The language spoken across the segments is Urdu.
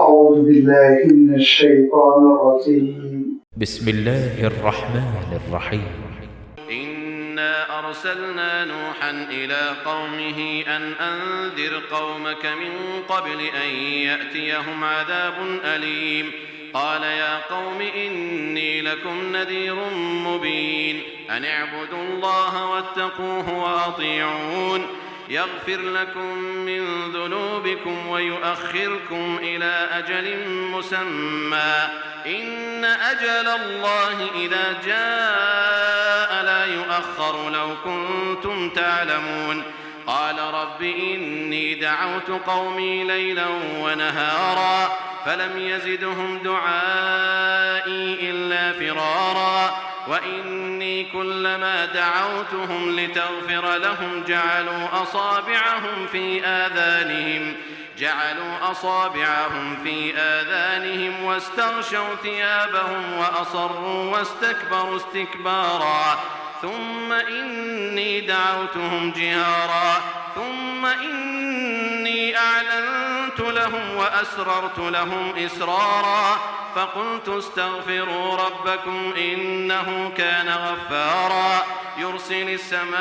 أعوذ بالله من الشيطان الرجيم بسم الله الرحمن الرحيم إنا أرسلنا نوحا إلى قومه أن أنذر قومك من قبل أن يأتيهم عذاب أليم قال يا قوم إني لكم نذير مبين أن اعبدوا الله واتقوه وأطيعون يغفر لكم من ذنوبكم ويؤخركم إلى أجل مسمى إن أجل الله إذا جاء لا يؤخر لو كنتم تعلمون قال رب إني دعوت قومي ليلا ونهارا فلم يزدهم دعائي إلا فرارا وإني كلما دعوتهم لتغفر لهم جعلوا أصابعهم في آذانهم واستغشوا ثيابهم وأصروا واستكبروا استكبارا ثم إني دعوتهم جهارا ثم إني أعلنت لهم وأسررت لهم إسرارا فقلت استغفروا ربكم إنه كان غفارا يرسل السماء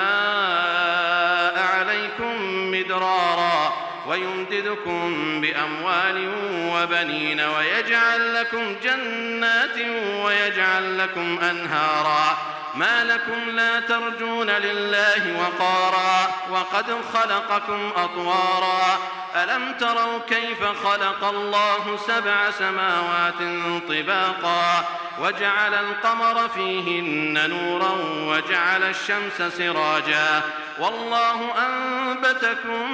عليكم مدرارا ويمددكم بأموال وبنين ويجعل لكم جنات ويجعل لكم أنهارا ما لكم لا ترجون لله وقارا وقد خلقكم أطوارا ألم تروا كيف خلق الله 7 سماوات طباقا وجعل القمر فيهن نورا وجعل الشمس سراجا والله أنبتكم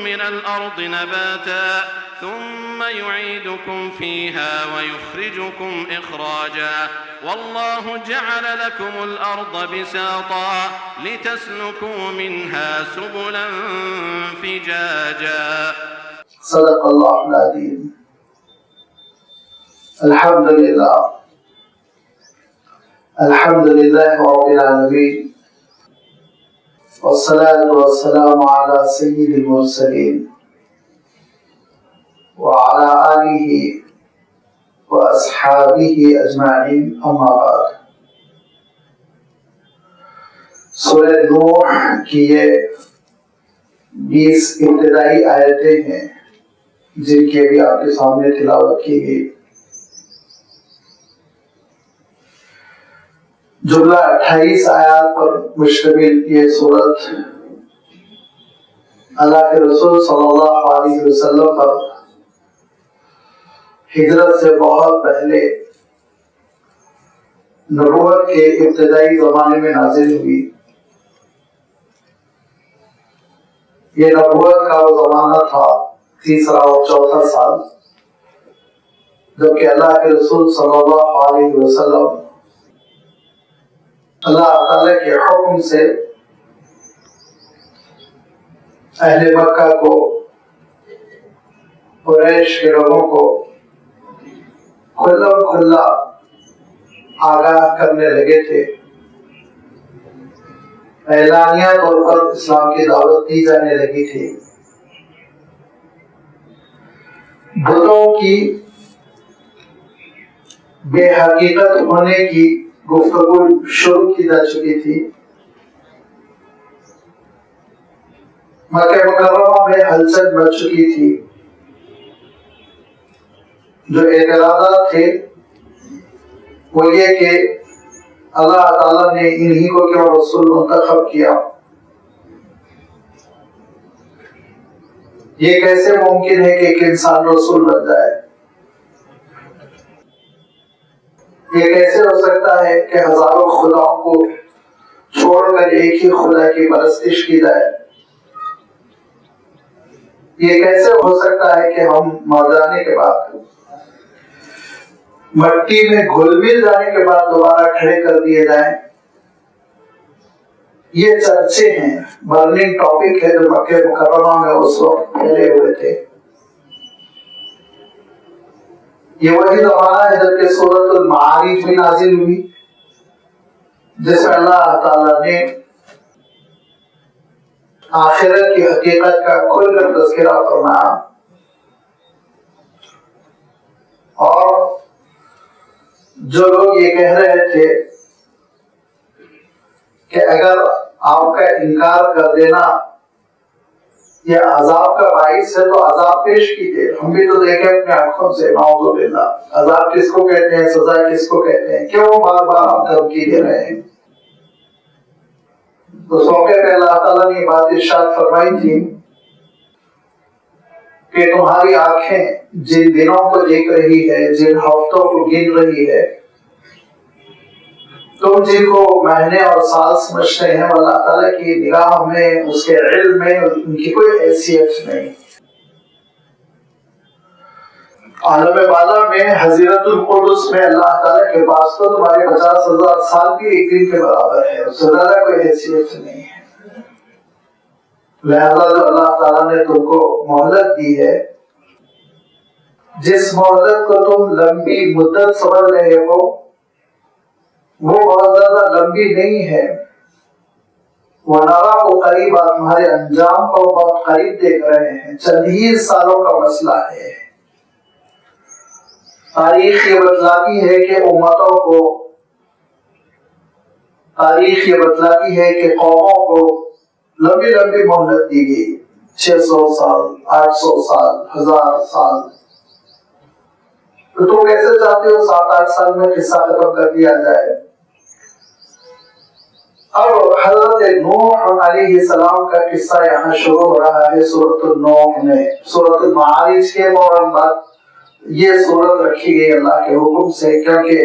من الأرض نباتا ثم يعيدكم فيها ويخرجكم إخراجا والله جعل لكم الأرض بساطا لتسلكوا منها سبلا فجاجا صدق الله العظيم. الحمد لله رب العالمين والصلاة والسلام على سيد المرسلين وعلى آله وأصحابه أجمعين أما بعد. سورہ نوح کی یہ 20 ابتدائی آیتیں ہیں جن کی ابھی آپ کے سامنے تلاوت کی گئی. جملہ 28 آیات پر مشتمل یہ سورت اللہ کے رسول صلی اللہ علیہ وسلم پر ہجرت سے بہت پہلے نبوت کے ابتدائی زمانے میں نازل ہوئی. یہ نبوت کا وہ زمانہ تھا 3 اور 4 سال جبکہ اللہ کے رسول صلی اللہ علیہ وسلم اللہ تعالی کے حکم سے اہل مکہ کو قریش کے لوگوں کو کھلا آگاہ کرنے لگے تھے. اعلانیہ طور پر اسلام کی دعوت دی جانے لگی تھی. بتوں کی بے حقیقت ہونے کی گفتگو شروع کی جا چکی تھی. مکہ مکرمہ میں ہلچل مچ چکی تھی. جو اعتراضات تھے وہ یہ کہ اللہ تعالیٰ نے انہی کو کیوں رسول منتخب کیا. یہ کیسے ممکن ہے کہ ایک انسان رسول بن جائے. یہ کیسے ہو سکتا ہے کہ ہزاروں خداؤں کو چھوڑ کر ایک ہی خدا کی پرستش کی جائے. یہ کیسے ہو سکتا ہے کہ ہم مر جانے کے بعد مٹی میں گھل مل جانے کے بعد دوبارہ کھڑے کر دیے جائیں. یہ چرچے ہیں، برننگ ٹاپک ہے جو مکہ مکرمہ میں اس وقت پھیلے ہوئے تھے. یہ وہی زمانہ ہے جب کہ سورۃ المعارج بھی نازل ہوئی جس میں اللہ تعالیٰ نے آخرت کی حقیقت کا کھل کر تذکرہ فرمایا. جو لوگ یہ کہہ رہے تھے کہ اگر آپ کا انکار کر دینا یہ عذاب کا باعث ہے تو عذاب پیش کیجیے. ہم بھی تو دیکھیں اپنے آنکھوں سے. نعوذ باللہ. عذاب کس کو کہتے ہیں, سزا کس کو کہتے ہیں, کیوں بار بار آپ دھمکی دے رہے ہیں؟ اس موقع پہ اللہ تعالیٰ نے بات ارشاد فرمائی تھی کہ تمہاری آنکھیں جن دنوں کو دیکھ رہی ہے, جن ہفتوں کو گن رہی ہے, تم جن کو مہینے اور سال سمجھتے ہیں, اللہ تعالیٰ کی نگاہ میں, اس کے علم میں ان کی کوئی حیثیت نہیں. عالم بالا میں حضرت القدس میں اللہ تعالیٰ کے پاس تو تمہارے 50,000 سال بھی ایک دن کے برابر ہے, اس سے زیادہ کوئی حیثیت نہیں ہے. لہذا جو اللہ تعالیٰ نے تم کو مہلت دی ہے, جس مہلت کو تم لمبی مدت سمجھ رہے ہو وہ بہت زیادہ لمبی نہیں ہے. ونرا کو قریب, آپ تمہارے انجام کو بہت قریب دیکھ رہے ہیں. چند ہی سالوں کا مسئلہ ہے. تاریخ یہ بتلاتی ہے کہ امتوں کو, تاریخ یہ بتلاتی ہے کہ قوموں کو لمبی لمبی مہلت دی گئی. 600 سال, 800 سال, 1000 سال. تو تم کیسے چاہتے ہو 7-8 سال میں قصہ ختم کر دیا جائے؟ اب حضرت نوح علیہ السلام کا قصہ یہاں شروع ہو رہا ہے سورۃ النوح میں. سورۃ المعارج کے فوراً بعد یہ سورت رکھی گئی اللہ کے حکم سے, کیونکہ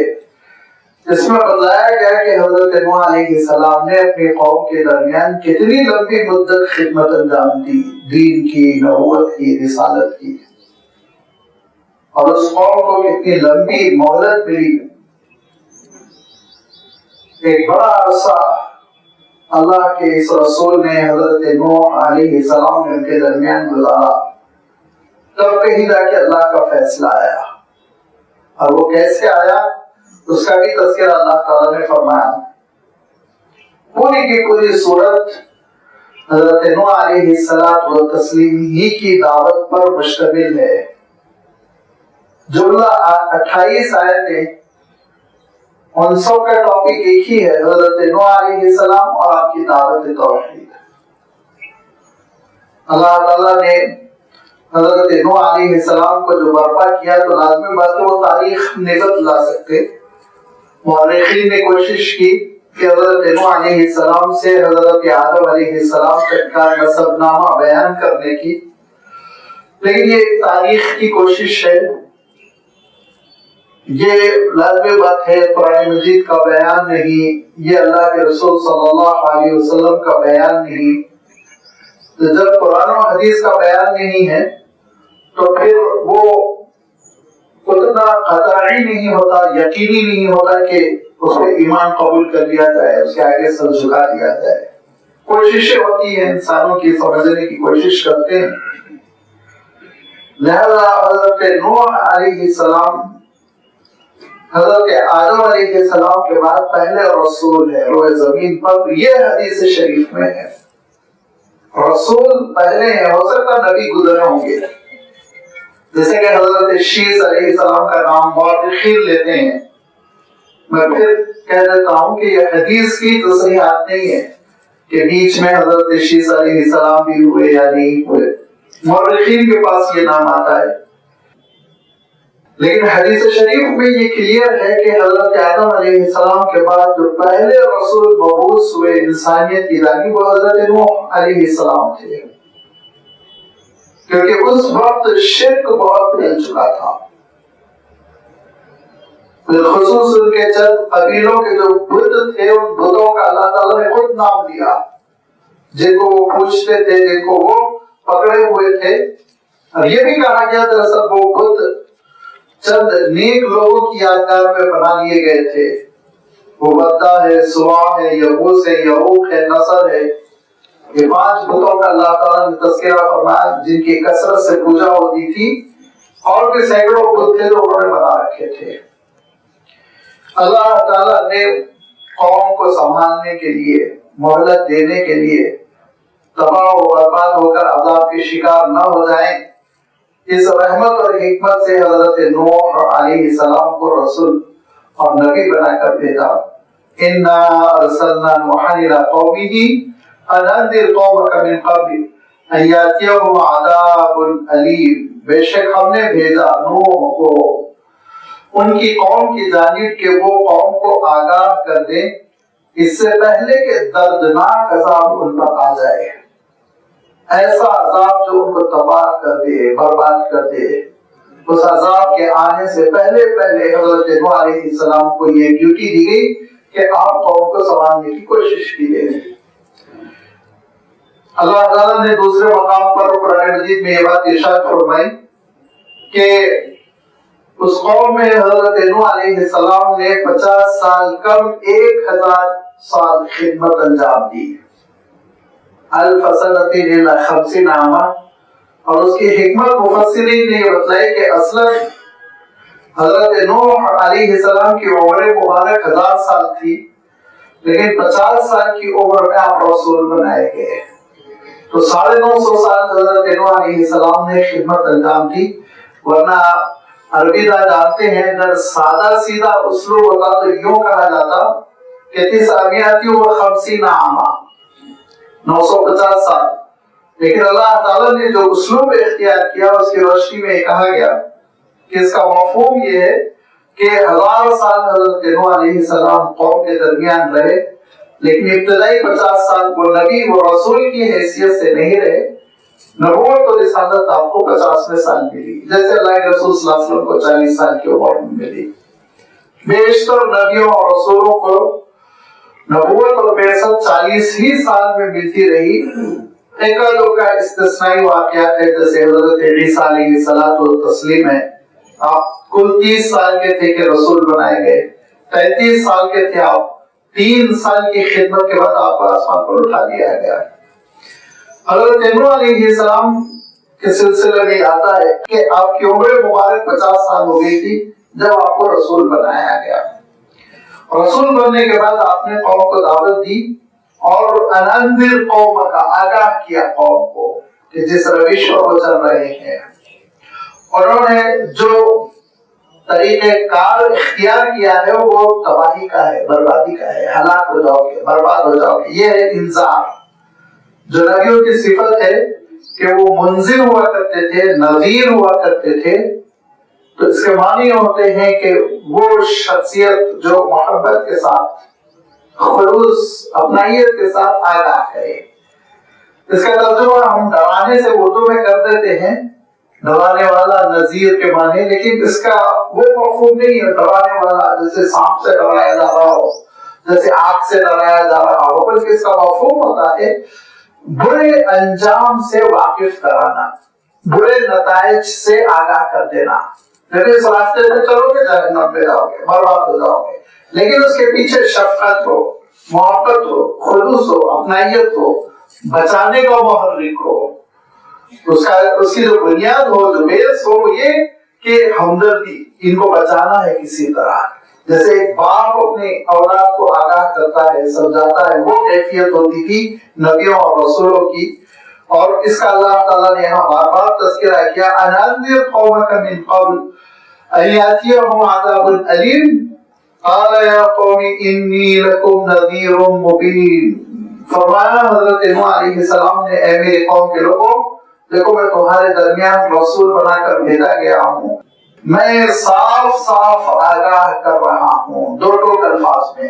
اس میں بتایا گیا کہ حضرت نوح علیہ السلام نے اپنی قوم کے درمیان کتنی لمبی مدت خدمت انجام دی, دین کی, نبوت کی, رسالت کی, اور اس قوم کو کتنی لمبی مہلت ملی. ایک بڑا عرصہ اللہ کے اس رسول نے حضرت نوح علیہ السلام نے ان کے درمیان گزارا, تب کہیں جا کے اللہ کا فیصلہ آیا. اور وہ کیسے آیا اس کا بھی تذکرہ اللہ تعالیٰ نے فرمایا. پوری کی پوری صورت حضرت نوح علیہ السلام ہی کی دعوت پر مشتمل ہے. جملہ 28 آیتیں, ان سب کا ٹاپک ایک ہی ہے, حضرت نوح علیہ السلام اور آپ کی دعوت توحید. اللہ تعالیٰ نے حضرت نوح علیہ السلام کو جو برپا کیا تو لازمی بات ہے وہ تاریخ نہیں بتلا سکتے. مورخین نے کوشش کی کہ حضرت نوح علیہ السلام سے حضرت آدم علیہ السلام تک کا نسب نامہ بیان کرنے کی, لیکن یہ تاریخ کی کوشش ہے. یہ لازمی بات ہے, قرآن مجید کا بیان نہیں, یہ اللہ کے رسول صلی اللہ علیہ وسلم کا بیان نہیں. تو جب قرآن و حدیث کا بیان نہیں ہے تو پھر وہ اتنا قطعی نہیں ہوتا, یقینی نہیں ہوتا کہ اس پہ ایمان قبول کر لیا جائے, اس کے آگے سر جھکا دیا جائے. کوششیں ہوتی ہیں انسانوں کی, سمجھنے کی کوشش کرتے ہیں. لہذا حضرت نوح علیہ السلام حضرت آدم علیہ السلام کے بعد پہلے رسول ہے روئے زمین پر. یہ حدیث شریف میں ہے, رسول پہلے ہیں, ہو سکتا نبی گزرے ہوں گے. جیسے کہ حضرت شیس علیہ السلام کا نام مورخین لیتے ہیں. میں پھر کہہ دیتا ہوں کہ یہ حدیث کی تصریحات نہیں ہے کہ بیچ میں حضرت شیس علیہ السلام بھی ہوئے یا نہیں ہوئے. مورخین کے پاس یہ نام آتا ہے, لیکن حدیث شریف میں یہ کلیئر ہے کہ حضرت آدم علیہ السلام کے بعد جو پہلے رسول مبعوث ہوئے انسانیت کی جانب وہ حضرت نوح علیہ السلام تھے, کیونکہ اس وقت شرک بہت پھیل چکا تھا. بالخصوص ان کے چند قبیلوں کے جو بت تھے, ان بتوں کا اللہ تعالیٰ نے خود نام دیا, جن کو وہ پوچھتے تھے, جن کو وہ پکڑے ہوئے تھے. اور یہ بھی کہا گیا دراصل وہ بت چند نیک لوگوں کی یادگار میں بنا لیے گئے تھے. وہ ودا ہے, سواع ہے, یغوث ہے, یعوق ہے, نصر ہے. یہ 5 بتوں کا اللہ تعالیٰ نے تذکرہ فرمایا جن کی کثرت سے پوجا ہوتی تھی, اور بھی سینکڑوں بت تھے جو انہوں نے بنا رکھے تھے. اللہ تعالیٰ نے قوم کو سنبھالنے کے لیے, مہلت دینے کے لیے, تباہ و برباد ہو کر عذاب کے شکار نہ ہو جائیں, اس رحمت اور حکمت سے حضرت نوح علیہ السلام کو رسول اور نبی بنا کر بھیجا. انا ارسلنا نوحا الی قومہ ان انذر قومک من قبل ان یاتیہم عذاب الیم. بے شک ہم نے بھیجا نوح کو ان کی قوم کی جانب کہ وہ قوم کو آگاہ کر دے اس سے پہلے کہ دردناک عذاب ان پر آ جائے. ایسا عذاب جو ان کو تباہ کر دے، برباد کر دے. اس عذاب کے آنے سے پہلے حضرت نوح علیہ السلام کو یہ ڈیوٹی دی گئی کہ آپ قوم کو سنبھالنے کی کوشش کیجیے. اللہ تعالیٰ نے دوسرے مقام پر قرآن مجید میں یہ بات ارشاد فرمائی کہ اس قوم میں حضرت نوح علیہ السلام نے 50 سال کم 1000 سال خدمت انجام دی. الف سنۃ الا 50 عاما. اور اس کی حکمت مفسرین نے یہ بتلائی کہ اصلا حضرت نوح علیہ السلام کی عمر مبارک 1000 سال تھی، لیکن 50 سال کی عمر میں آپ رسول بنائے گئے. تو 950 سال حضرت نوح علیہ السلام نے خدمت انجام دی. ورنہ عربی داں جانتے ہیں اگر سادہ سیدھا اسلوب ہوتا تو یوں کہا جاتا کہ 950 عاما، 950 سال. لیکن اللہ تعالیٰ نے جو اسلوب اختیار کیا اس کی روشنی میں کہا گیا کہ اس کا مفہوم یہ ہے کہ 1000 سال حضرت نوح علیہ السلام قوم کے درمیان رہے، لیکن ابتدائی 50 سال وہ نبی و رسول کی حیثیت سے نہیں رہے. نبوت اور رسالت آپ کو 50ویں سال ملی، جیسے اللہ کے رسول صلی اللہ علیہ وسلم کو 40 سال کی عمر میں ملی. بیشتر نبیوں اور رسولوں کو نبوت اور بعثت 40 ہی سال میں ملتی رہی. ایک دو کا استثنائی واقعات ہے، جیسے حضرت عیسیٰ علیہ الصلوۃ والتسلیم ہے. آپ کل 30 سال کے تھے کہ رسول بنائے گئے، 33 سال کے تھے آپ. 3 سال کی خدمت کے بعد آپ کو آسمان پر اٹھا دیا گیا. حضرت نوح علیہ السلام کے سلسلے میں آتا ہے کہ آپ کی عمر مبارک 50 سال ہو گئی تھی جب آپ کو رسول بنایا گیا. رسول بننے کے بعد آپ نے قوم کو دعوت دی اور انذر قوم کا آگاہ کیا قوم کو کہ جس روش پر وہ چل رہے ہیں، انہوں نے جو طریقہ کار اختیار کیا ہے وہ تباہی کا ہے، بربادی کا ہے. ہلاک ہو جاؤ گے، برباد ہو جاؤ گے. یہ ہے انذار. جو نبیوں کی صفت ہے کہ وہ منذر ہوا کرتے تھے، نذیر ہوا کرتے تھے. تو اس کے معنی ہوتے ہیں کہ وہ شخصیت جو محبت کے ساتھ، خلوص، اپنائیت کے ساتھ آگاہ کرے. اس کا ترجمہ ہم ڈرانے سے اردو میں کر دیتے ہیں، ڈرانے والا، نذیر کے معنی، لیکن اس کا وہ مفہوم نہیں ہے ڈرانے والا جیسے سانپ سے ڈرایا جا رہا ہو، جیسے آگ سے ڈرایا جا رہا ہو، بلکہ اس کا مفہوم ہوتا ہے برے انجام سے واقف کرانا، برے نتائج سے آگاہ کر دینا. لیکن اس راستے پہ چلو گے جہنم میں جاؤ گے، برباد ہو جاؤ گے. لیکن اس کے پیچھے شفقت ہو، محبت ہو، خلوص ہو، اپنائیت ہو، بچانے کا محرک ہو. اس کی جو بنیاد ہو، جو بیس ہو، وہ یہ کہ ہمدردی، ان کو بچانا ہے کسی طرح. جیسے ایک باپ اپنی اولاد کو آگاہ کرتا ہے، سمجھاتا ہے، وہ کیفیت ہوتی تھی نبیوں اور رسولوں کی. اور اس کا اللہ تعالیٰ نے یہاں بار بار تذکرہ کیا، انذر قومک من قبل ان یاتیہم عذاب الیم قال یا قوم انی لکم نذیر مبین. فرمایا حضرت نوح علیہ السلام نے، اے میری قوم کے لوگوں، دیکھو میں تمہارے درمیان رسول بنا کر بھیجا گیا ہوں، میں صاف صاف آگاہ کر رہا ہوں. دو ٹوک الفاظ میں،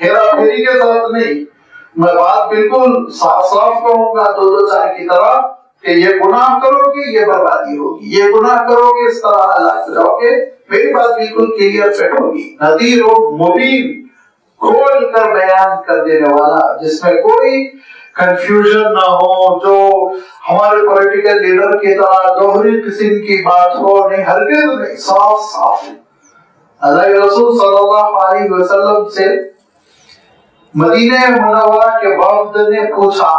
ہیرا پھیری کے ساتھ نہیں. میں بات بالکل صاف صاف کہوں گا، دو دو چار کی طرح، کہ یہ گناہ کرو گے یہ بربادی ہوگی، یہ گناہ کرو گے اس طرح ہلاک ہو جاؤ گے. میری بات بالکل کلیئر کٹ ہوگی. نذیر مبین، کھول کر بیان کر دینے والا، جس میں کوئی کنفیوژن نہ ہو، جو ہمارے پولیٹیکل لیڈر کی طرح دوہری قسم کی بات ہو، نہیں، ہرگز نہیں، صاف صاف. اللہ کے رسول صلی اللہ علیہ وسلم سے مدینہ منورہ کے وفد نے پوچھا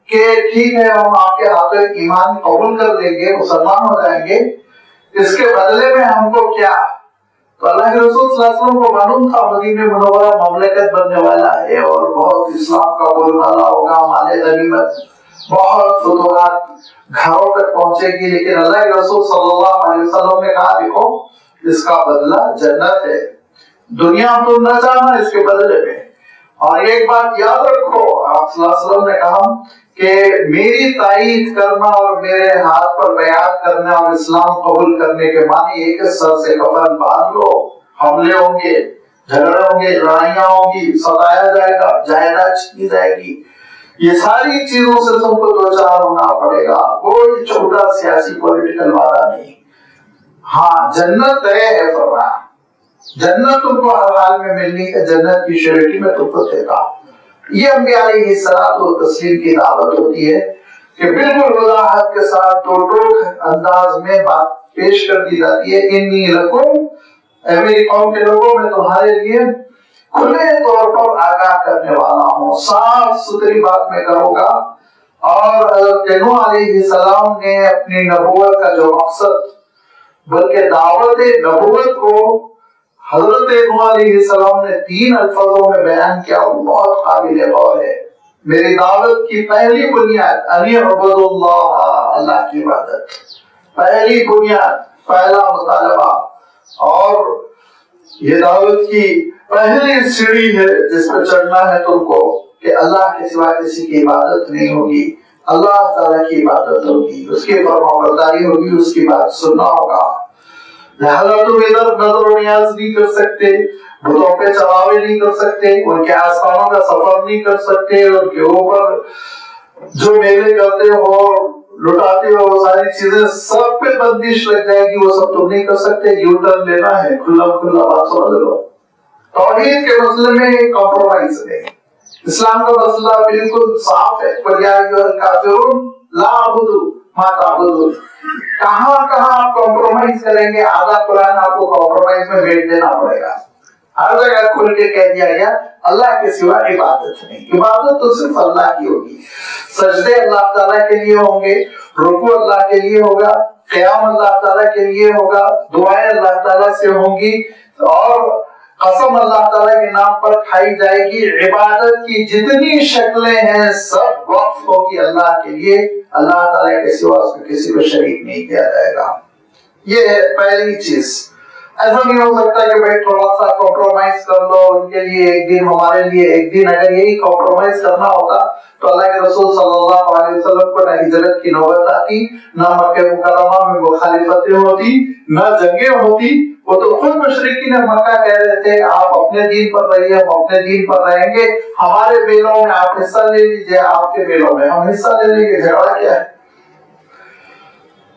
کہ ٹھیک ہے ہم آپ کے ہاتھوں ایمان قبول کر لیں گے، مسلمان ہو جائیں گے، اس کے بدلے میں ہم کو کیا؟ تو اللہ کے رسول صلی اللہ علیہ وسلم کو معلوم تھا مدینہ منورہ مملکت بننے والا ہے اور بہت اسلام کا بول بالا ہوگا، مال غنیمت، بہت فتوحات گھروں تک پہنچے گی. لیکن اللہ کے رسول صلی اللہ علیہ وسلم نے کہا دیکھو اس کا بدلہ جنت ہے. دنیا تم نہ چاہنا اس کے بدلے میں. اور ایک بات یاد رکھو، آپ صلی اللہ علیہ وسلم نے کہا کہ میری تائید کرنا اور میرے ہاتھ پر بیعت کرنا اور اسلام قبول کرنے کے معنی ایک سر سے کفن باندھ لو. حملے ہوں گے، جھگڑے ہوں گے، لڑائیاں ہوں گی، ستایا جائے گا، جائیداد چھینی جائے گی، یہ ساری چیزوں سے تم کو دو چار ہونا پڑے گا. کوئی چھوٹا سیاسی پولیٹیکل وعدہ نہیں. ہاں جنت طے ہے فرمایا، جنت تم کو ہر حال میں ملنی ہے، جنت کی شیورٹی میں تم کو دیتا. یہ انبیاء علیہ الصلوۃ والتسلیم کی دعوت ہوتی ہے کہ بالکل وضاحت کے ساتھ دو ٹوک انداز میں بات پیش کر دی جاتی ہے. انی لکم، اے میری قوم کے لوگوں میں تمہارے لیے کھلے طور پر آگاہ کرنے والا ہوں، صاف ستھری بات میں کروں گا. اور حضرت نوح علیہ السلام نے اپنی نبوت کا جو مقصد بلکہ دعوت نبوت کو حضرت نوح علیہ السلام نے 3 الفاظوں میں بیان کیا، وہ بہت قابل غور ہے. میری دعوت کی پہلی بنیاد ان اعبدوا اللہ، اللہ کی عبادت، پہلی بنیاد، پہلا مطالبہ. اور یہ دعوت کی پہلی سیڑھی ہے جس پہ چڑھنا ہے تم کو کہ اللہ کے سوا کسی کی عبادت نہیں ہوگی، اللہ تعالیٰ کی عبادت ہوگی، اس کی فرمانبرداری ہوگی، اس کی بات سننا ہوگا. لہذا تم ادھر نظر و نیاز نہیں کر سکتے، بتوں پہ چڑھاوے نہیں کر سکتے، ان کے آستانوں کا سفر نہیں کر سکتے، ان کے اوپر جو میلے کرتے ہو لٹاتے ہو وہ ساری چیزیں سب پہ بندش لگ جائے گی، وہ سب تم نہیں کر سکتے. یو ٹرن لینا ہے، کھلا کھلا بات سمجھ لو. توحید کے مسئلے میں کمپرومائز نہیں. اسلام کا مسئلہ بالکل صاف ہے. قل یا ایھا الکافرون لا اعبد ما تعبدون. کہاں کہاں آپ کمپرومائز کریں گے؟ آدھا قرآن آپ کو کمپرومائز میں بیچ دینا پڑے گا. ہر جگہ کھل کے کہہ دیا گیا اللہ کے سوا عبادت نہیں. عبادت تو صرف اللہ کی ہوگی. سجدے اللہ تعالیٰ کے لیے ہوں گے، رکوع اللہ کے لیے ہوگا، قیام اللہ تعالیٰ کے لیے ہوگا، دعائیں اللہ تعالیٰ سے ہوں گی، اور قسم اللہ تعالیٰ کے نام پر کھائی جائے گی. عبادت کی جتنی شکلیں ہیں سب وقف ہوگی اللہ کے لیے. اللہ تعالیٰ کے سوا اس میں کسی کو شریک نہیں کیا جائے گا. یہ ہے پہلی چیز. ایسا نہیں ہو سکتا کہ بھائی تھوڑا سا کمپرومائز کر لو ان کے لیے ایک دن، ہمارے لیے ایک دن. اگر یہی کمپرومائز کرنا ہوتا تو اللہ کے رسول صلی اللہ علیہ وسلم کو نہ ہجرت کی نوبت آتی، نہ مکہ مکرمہ میں مخالفتیں ہوتی، نہ جنگیں ہوتی. وہ تو خود مشرکین مکہ کہہ رہے تھے آپ اپنے دین پر رہیے، ہم اپنے دین پر رہیں گے، ہمارے میلوں میں آپ حصہ لے لیجیے، آپ کے میلوں میں ہم حصہ لے لیں گے. جھگڑا کیا ہے؟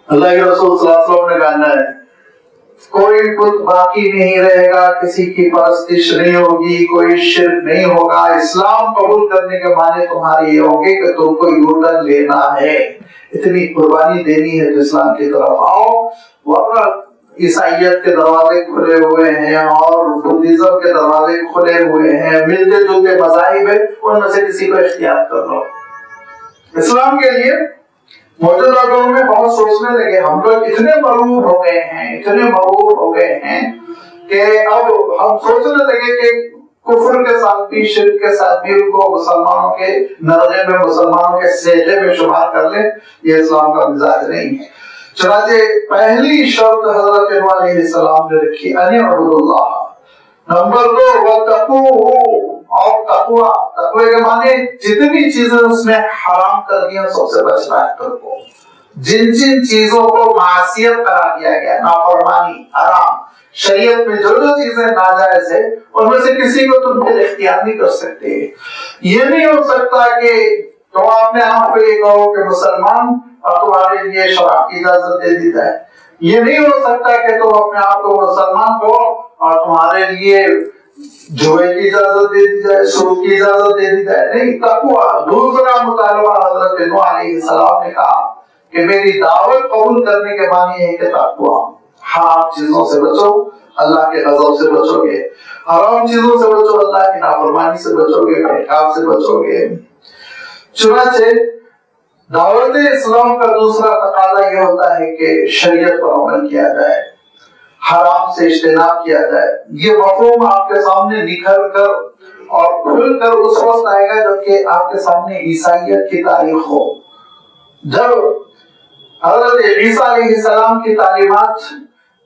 اللہ کے رسول صلی اللہ علیہ وسلم نے کہا ہے کوئی بت باقی نہیں رہے گا، کسی کی پرستش نہیں ہوگی، کوئی شرک نہیں ہوگا. اسلام قبول کرنے کے معنی تمہاری یہ ہوں گے کہ تم کو یوٹرن لینا ہے، اتنی قربانی دینی ہے تو اسلام کی طرف آؤ. ورنہ عیسائیت کے دروازے کھلے ہوئے ہیں اور بدھزم کے دروازے کھلے ہوئے ہیں، ملتے جلتے مذاہب ہیں، ان میں سے کسی کو اختیار کر لو. اسلام کے لیے موجودہ دور میں بہت سوچنے لگے. ہم لوگ اتنے مرغوب ہو گئے ہیں، اتنے مرغوب ہو گئے ہیں کہ اب ہم سوچنے لگے کہ کفر کے ساتھ بھی، شرک کے ساتھ بھی ان کو مسلمانوں کے نرغے میں، مسلمانوں کے سہجے میں شمار کر لیں. یہ اسلام کا مزاج نہیں ہے. چنانچہ پہلی شرط حضرت نوح علیہ السلام نے رکھی ان اعبدوا اللہ. نمبر 2 واتقوہ، اور تقوی کے معنی جتنی چیزیں اس نے حرام کر دی سب سے بچنا ہے تم کو. جن جن چیزوں کو معصیت قرار دیا گیا، نافرمانی، حرام، شریعت میں جو جو چیزیں ناجائز ہے ان میں سے کسی کو تم پھر اختیار نہیں کر سکتے. یہ نہیں ہو سکتا کہ تم اپنے آپ کو یہ کہو کہ مسلمان اور تمہارے لیے شراب کی اجازت دے دی جائے. یہ نہیں ہو سکتا کہ تم اپنے آپ کو مسلمان کہو اور تمہارے لیے جوئے کی اجازت دے دی جائے، سود کی اجازت دے دی جائے. نہیں، تقویٰ. دوسرا مطالبہ حضرت نوح علیہ السلام نے کہا کہ میری دعوت قبول کرنے کے معنی ہے کہ تقویٰ. حرام چیزوں سے بچو، اللہ کے غضب سے بچو گے. حرام چیزوں سے بچو، اللہ کی نافرمانی سے بچو گے، انحراف سے بچو گے. چنانچہ دعوت اسلام کا دوسرا تقاضا یہ ہوتا ہے کہ شریعت پر عمل کیا جائے، حرام سے اجتناب کیا جائے. یہ مفہوم آپ کے سامنے نکھر کر اور کھل کر اس وقت آئے گا جبکہ آپ کے سامنے عیسائیت کی تاریخ ہو. جب حضرت عیسیٰ علیہ السلام کی تعلیمات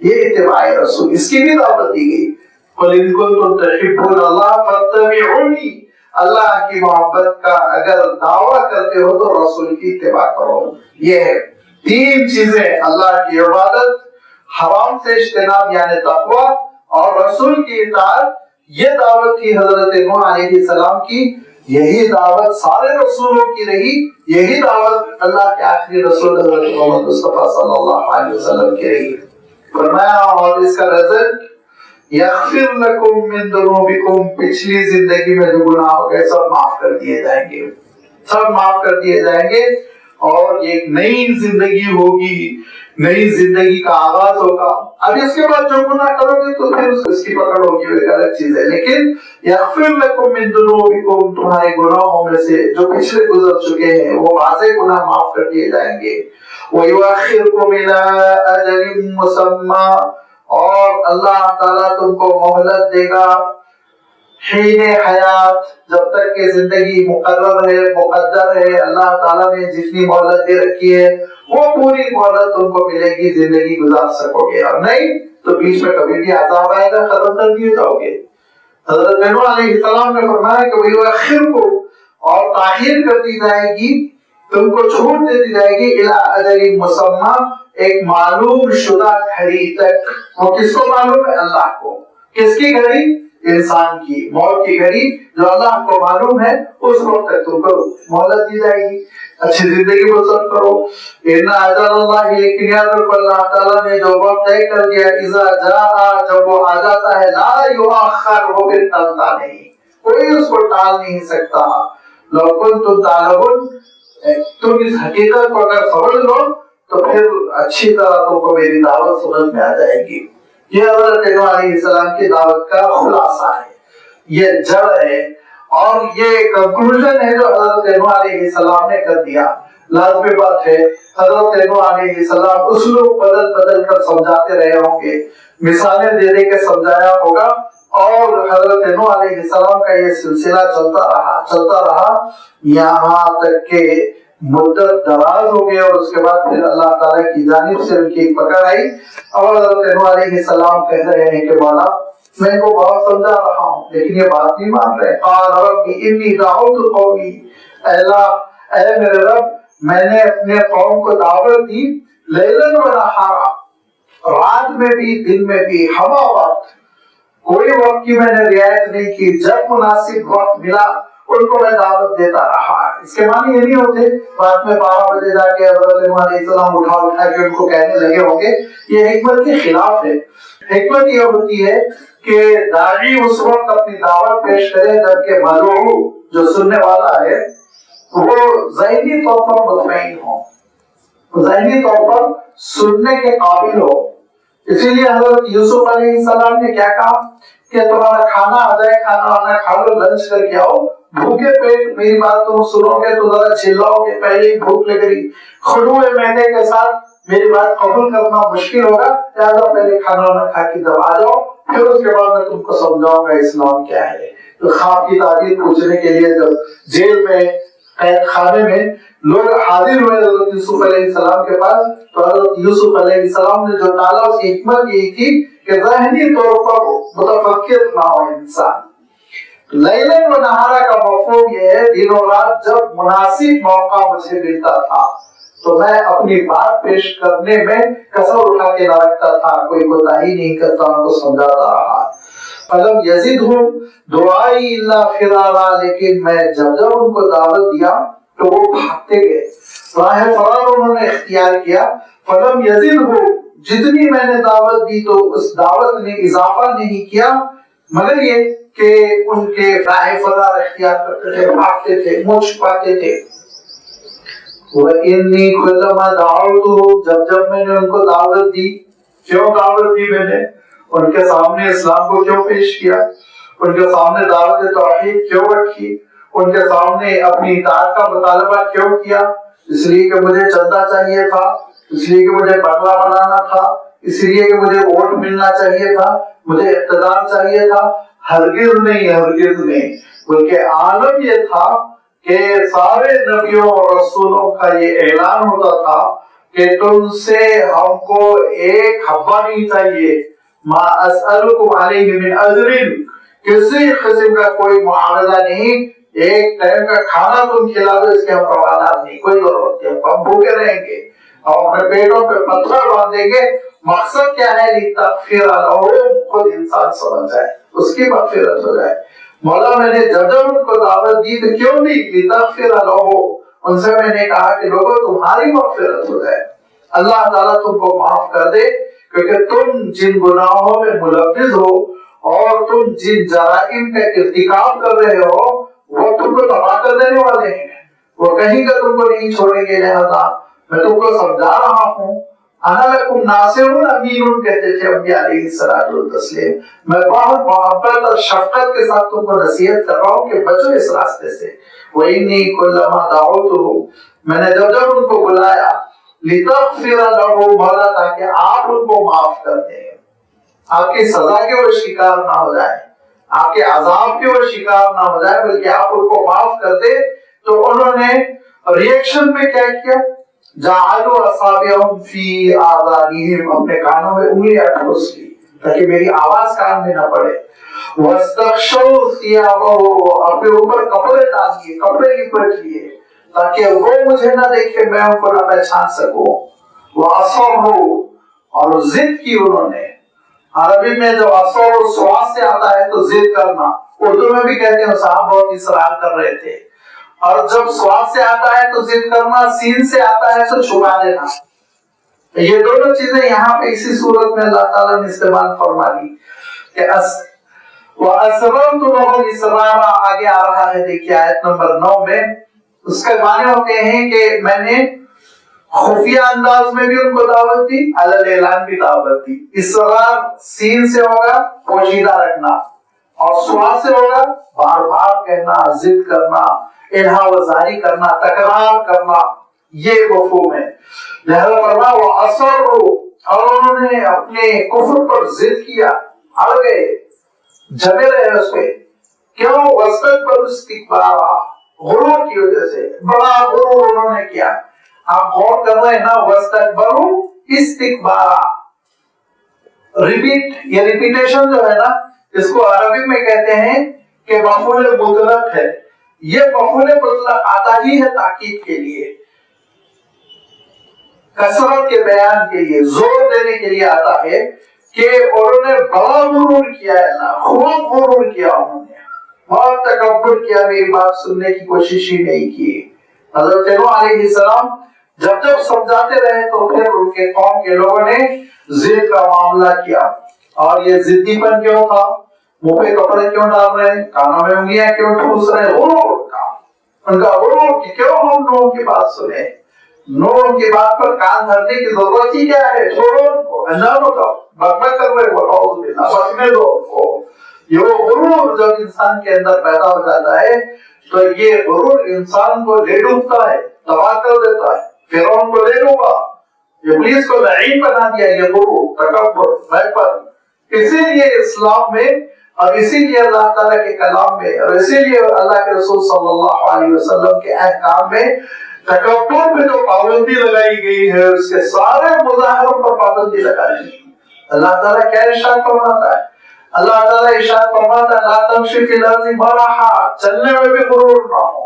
یہ اتباع رسول، اس کی بھی دعوت دی گئی. قُلْ إِن كُنتُمْ تُحِبُّونَ اللَّهَ فَاتَّبِعُونِي، اللہ کی محبت کا اگر دعویٰ کرتے ہو تو رسول کی اتباع کرو. یہ ہے 3 چیزیں، اللہ کی عبادت، حرام سے اجتناب یعنی تقوی، اور رسول کی اطاعت. یہ دعوت تھی حضرت نوح علیہ السلام کی، یہی دعوت سارے رسولوں کی رہی، یہی دعوت اللہ کے آخری رسول حضرت محمد مصطفیٰ صلی اللہ علیہ وسلم کی رہی. فرمایا اور اس کا رزق یغفر لکم من ذنوبکم، پچھلی زندگی میں جو گناہ ہو گئے سب معاف کر دیے جائیں گے، سب معاف کر دیے جائیں گے، اور یہ ایک نئی زندگی ہوگی، نئی زندگی کا آغاز ہوگا. اب اس کے بعد جو گناہ کرو گے تو پھر اس کی پکڑ ہوگی، وہ ایک الگ چیز ہے. لیکن یغفر لکم من ذنوبکم، تمہارے گناہوں میں سے جو پچھلے گزر چکے ہیں وہ واضح گناہ معاف کر دیے جائیں گے. وَيُؤَخِّرْكُمْ إِلَىٰ أَجَلٍ مُّسَمًّى، اور اللہ تعالیٰ تم کو مہلت دے گا حین حیات، جب تک کہ زندگی مقرر ہے، مقدر ہے. اللہ تعالیٰ نے جتنی مہلت دے رکھی ہے وہ پوری مہلت تم کو ملے گی، زندگی گزار سکو گے. اور نہیں تو بیچ میں کبھی بھی عذاب آئے گا، ختم کر دیے جاؤ گے. حضرت نوح علیہ السلام نے فرمایا کہ وَيُؤَخِّرْكُمْ، اور تاخیر کر دی جائے گی، تم کو چھوٹ دے دی جائے گی، إِلَىٰ أَجَلٍ مُّسَمًّى، ایک معلوم شدہ گھڑی تک. وہ کس کو معلوم ہے؟ اللہ کو. کس کی گھڑی؟ انسان کی موت کی گھڑی جو اللہ کو معلوم ہے. اس وقت تک تم کو مہلت دی جائے گی، اچھی زندگی بسر کرو. ان اجل اللہ، لیکن یاد رکھو اللہ تعالیٰ نے جو وقت طے کر دیا، اذا جاء، جب وہ آ جاتا ہے، لا یؤخر، وہ پھر ٹلتا نہیں، کوئی اس کو ٹال نہیں سکتا. لو کنتم تعلمون، تم اس حقیقت کو اگر سمجھ لو تو پھر اچھی طرح تم کو میری دعوت سمجھ میں آ جائے گی. یہ حضرت نوح علیہ السلام کی دعوت کا خلاصہ ہے، یہ جڑ ہے، اور یہ کنکلوژن ہے جو حضرت نوح علیہ السلام نے کر دیا. لازمی بات ہے حضرت نوح علیہ السلام اسلوب بدل بدل کر سمجھاتے رہے ہوں گے، مثالیں دے دے کے سمجھایا ہوگا، اور حضرت نوح علیہ السلام کا یہ سلسلہ چلتا رہا یہاں تک کہ مدت دراز ہو گئی. اور اس کے بعد پھر اللہ تعالیٰ کی جانب سے ان کی پکڑ آئی، اور حضرت نوح علیہ السلام کہہ رہے ہیں کہ مولا میں ان کو بہت سمجھا رہا ہوں لیکن یہ بات نہیں مان رہے. قال رب انی دعوت قومی، اے میرے رب میں نے اپنے قوم کو دعوت دی، لیلاً و نہارا، رات میں بھی دن میں بھی، ہما وقت، کوئی وقت کی میں نے رعایت نہیں کی. جب مناسب وقت ملا ان کو میں دعوت دیتا رہا. اس کے معنی یہ نہیں ہوتے رات میں 12 بجے جا کے حضرت نوح علیہ السلام اٹھا کے ان کو کہنے لگے ہوں گے، یہ حکمت کے خلاف ہے. حکمت یہ ہوتی ہے کہ داعی اس وقت اپنی دعوت پیش کرے جبکہ مدعو جو سننے والا ہے وہ ذہنی طور پر مطمئن ہو، ذہنی طور پر سننے کے قابل ہو. اسی لیے حضرت یوسف علیہ السلام نے کیا کہا کہ تمہارا کھانا آ جائے، کھانا وانا کھا لو، لنچ کر کے آؤ، بھوکے پیٹ میری بات تم سنو گے تو ذرا چلاؤ گے، پہلے ہی بھوک لگ رہی، کھلوے معدے کے ساتھ میری بات قبول کرنا مشکل ہوگا، لہٰذا پہلے کھانا وانا کھا کے جب آ جاؤ پھر اس کے بعد میں تم کو سمجھاؤں گا اسلام کیا ہے. تو خواب کی تعبیر پوچھنے کے لیے جب جیل میں قید خانے میں لوگ حاضر ہوئے حضرت یوسف علیہ السلام کے پاس، تو حضرت یوسف علیہ السلام نے جو ڈالا اس کی حکمت یہی تھی کہ ذہنی طور پر متفکر نہ ہو انسان. لیلاً و نہارا کا مفہوم یہ ہے دن و رات جب مناسب موقع مجھے ملتا تھا تو میں اپنی بات پیش کرنے میں کسر اٹھا کے نہ رکھتا تھا، کوئی کوتاہی نہیں کرتا، ان کو سمجھاتا رہا. فلم یزدہم دعائی الا فرارا، لیکن میں جب ان کو دعوت دیا تو وہ بھاگتے گئے، راہ فرار انہوں نے اختیار کیا. فلم یزدہم، جتنی میں نے دعوت دی تو اس دعوت نے اضافہ نہیں کیا مگر یہ کہ ان کے راہ فرار اختیار کرتے تھے، بھاگتے تھے، منہ چھپاتے تھے. وَإِنِّي كُلَّمَا دَعَوْتُهُمْ، جب میں نے ان کو دعوت دی، کیوں دعوت دی میں نے؟ ان کے سامنے اسلام کو کیوں پیش کیا؟ ان کے سامنے دعوت توحید کیوں رکھی؟ ان کے سامنے اپنی اطاعت کا مطالبہ کیوں کیا؟ اس لیے کہ مجھے چندہ چاہیے تھا، اس لیے کہ مجھے بنگلہ بنانا تھا، اس لیے کہ مجھے ووٹ ملنا چاہیے تھا، مجھے اقتدار چاہیے تھا؟ ہرگز نہیں، ہرگز نہیں. بلکہ عالم یہ تھا کہ سارے نبیوں اور رسولوں کا یہ اعلان ہوتا تھا کہ تم سے ہم کو ایک حبہ نہیں چاہیے، ما اسألکم علیہ من اجر، کسی قسم کا کوئی معاوضہ نہیں، ایک ٹائم کا کھانا تم کھلا دو، اس کے ہم روادار نہیں، کوئی ضرورت نہیں، ہم بھوکے رہیں گے اور اپنے پیٹوں پہ پتھر باندھیں گے۔ مقصد کیا ہے؟ لتغفر لہم، خود انسان سمجھ جائے، اس کی مغفرت ہو جائے۔ مولا میں نے جب ان کو دعوت دی تو کیوں دی؟ لتغفر لہم، ان سے میں نے کہا کہ لوگوں تمہاری مغفرت ہو جائے، اللہ تعالیٰ تم کو معاف کر دے، کیونکہ تم جن گناہوں میں ملوث ہو اور تم جن جرائم کا ارتکاب کر رہے ہو وہ تم کو تباہ کر دینے والے ہیں، وہ کہیں کا تم کو نہیں چھوڑیں گے، لہذا میں تم کو سمجھا رہا ہوں۔ انا لکم ناصح امین کہتے تھے انبیاء علیہ الصلوۃ والتسلیم، میں بہت محبت اور شفقت کے ساتھ تم کو نصیحت کر رہا ہوں کہ بچو اس راستے سے۔ وإنی کلما دعوتہم، میں نے جب جب ان کو بلایا، لتغفر لہم، مولا تاکہ آپ ان کو معاف کر دیں، آپ کی سزا کے وہ شکار نہ ہو جائے، آپ کے عذاب کے وہ شکار نہ ہو جائے، بلکہ آپ ان کو معاف کر دے، تو انہوں نے ریئیکشن میں کیا کیا؟ جعلوا اصابعهم فی آذانہم، اپنے کانوں میں انگلیاں ٹھوس لی تاکہ میری آواز کان میں نہ پڑے۔ واستغشوا ثیابهم، اپنے اوپر کپڑے ڈال دیے، کپڑے لپٹ لیے تاکہ وہ مجھے نہ دیکھے، میں ان کو نہ پہچان سکوں۔ واصروا، اور ضد کی انہوں نے۔ عربی میں جو اصر و سواس سے آتا ہے تو ضد کرنا، اردو میں بھی کہتے ہیں صاحب بہت اصرار کر رہے تھے، اور جب سواس سے آتا ہے تو ضد کرنا، سین سے آتا ہے تو چھپا دینا۔ یہ دونوں چیزیں یہاں پہ اسی صورت میں اللہ تعالیٰ نے استعمال فرما لی کہ وَأَسْرَرْتُ لَهُمْ إِسْرَارًا، آگے آ رہا ہے دیکھیے آیت نمبر 9 میں، اس کے معنی ہوتے ہیں کہ میں نے خفیہ انداز میں بھی ان کو دعوت دی، علی اعلان بھی دعوت دی۔ اسرار سین سے ہوگا پوشیدہ رکھنا، اور سوا سے ہوگا بار بار کہنا، ضد کرنا، الہا وزاری کرنا، تکرار کرنا، یہ مفہوم ہے۔ لہذا فرمایا وَأَصَرُّوا، اور انہوں نے اپنے کفر پر ضد کیا، اڑ گئے، جمے رہے اس پہ۔ کیوں؟ وَاسْتَكْبَرُوا اسْتِكْبَارًا، غرور کی وجہ سے، بڑا غرور انہوں نے کیا۔ آپ غور کر رہے ہیں نا، وَاسْتَكْبَرُوا اسْتِكْبَارًا، ریپیٹ، یہ ریپیٹیشن جو ہے نا، اس کو عربی میں کہتے ہیں کہ مفعول مطلق ہے۔ یہ مفعول مطلق آتا ہی ہے تاکید کے لیے، کثرت کے بیان کے لیے، زور دینے کے لیے آتا ہے کہ انہوں نے بڑا غرور کیا ہے نا، خوب غرور کیا، انہوں نے بہت تکبر کیا، میری بات سننے کی کوشش ہی نہیں کی۔ حضرت نوح علیہ السلام جب جب سمجھاتے رہے تو پھر ان کے قوم کے لوگوں نے ضد کا معاملہ کیا، اور یہ ضدی پن کیوں تھا؟ منہ پہ کپڑے کیوں ڈال رہے ہیں، کانوں میں انگلیاں کیوں ٹھوس رہے ہیں؟ غرور کا، ان کا غرور کہ کیوں ہم نوح کی بات سنیں، نوح کی بات پر کان دھرنے کی ضرورت ہی کیا ہے، چھوڑو ان کو، انجانوں کا بکبک کر رہے وہ، نعوذ باللہ، بکنے دو ان کو۔ یہ وہ غرور جب انسان کے اندر پیدا ہو جاتا ہے تو یہ غرور انسان کو لے ڈوبتا ہے، تباہ کر دیتا ہے۔ فرعون کو لے ڈوبا، ابلیس کو لعین بنا دیا، یہ غرور، تکبر، بڑپن۔ اسی لیے اسلام میں، اور اسی لیے اللہ تعالیٰ کے کلام میں، اور اسی لیے اللہ کے رسول صلی اللہ علیہ وسلم کے احکام میں تکبر پہ جو پابندی لگائی گئی ہے، اس کے سارے مظاہروں پر پابندی لگائی گئی۔ اللہ تعالیٰ کیا ارشاد فرماتا ہے؟ اللہ تعالیٰ ارشاد فرماتا ہے لا تمشی فی الارض مرحا، چلنے میں بھی غرور نہ ہو،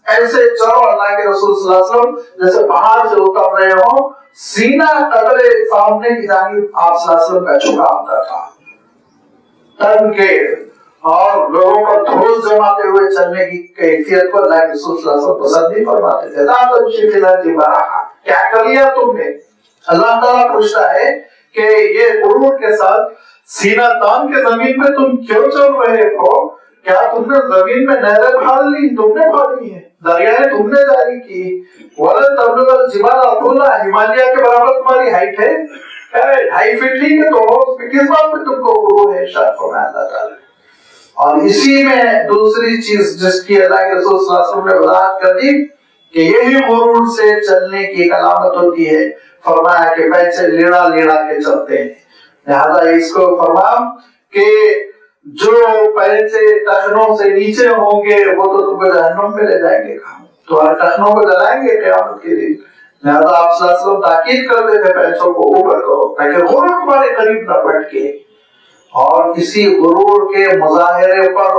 ایسے چلو اللہ کے رسول صلی اللہ علیہ وسلم جیسے پہاڑ سے اتر رہے ہوں، سینہ قبل سامنے کی جانب آپ صلی اللہ علیہ وسلم کا جھکا ہوتا تھا، تن کے اور لوگوں پر دھوس جماتے ہوئے چلنے کی کیفیت کو اللہ کے رسول صلی اللہ علیہ وسلم پسند نہیں فرماتے تھے۔ لا تمشی فی الارض مرحا، کیا کر لیا تم نے؟ اللہ تعالیٰ پوچھتا ہے کہ یہ غرور کے ساتھ سینہ تان کے زمین پہ تم کیوں چل رہے ہو؟ کیا تم نے زمین میں نہریں پھاڑ لی؟ تم نے پھاڑی ہیں، دریائیں تم نے جاری کی۔ وَلَن تَبْلُغَ الْجِبَالَ طُولًا، ہمالیہ کے برابر تمہاری ہائٹ ہے، 2.5 فٹ ہی تو ہو، کس بات پہ تم کو غرور ہے؟ ارشاد فرمایا اللہ تعالیٰ۔ اور اسی میں دوسری چیز جس کی اللہ کے رسول صلی اللہ علیہ وسلم نے وضاحت کر دی کہ یہی غرور سے چلنے کی ایک علامت ہوتی ہے، فرمایا کہ پیچھے لیڑا لیڑا کے چلتے ہیں۔ لہذا اس کو فرمایا کہ جو پیچھے ٹخنوں سے نیچے ہوں گے وہ تو تم کو جہنم میں لے جائیں گے، تمہارے ٹخنوں کو جلائیں گے قیامت کے دن۔ لہذا آپ صلی اللہ علیہ وسلم تاکید کرتے تھے پیسوں کو اوپر کرو تاکہ غرور تمہارے قریب نہ بٹکے، اور کسی غرور کے مظاہرے پر،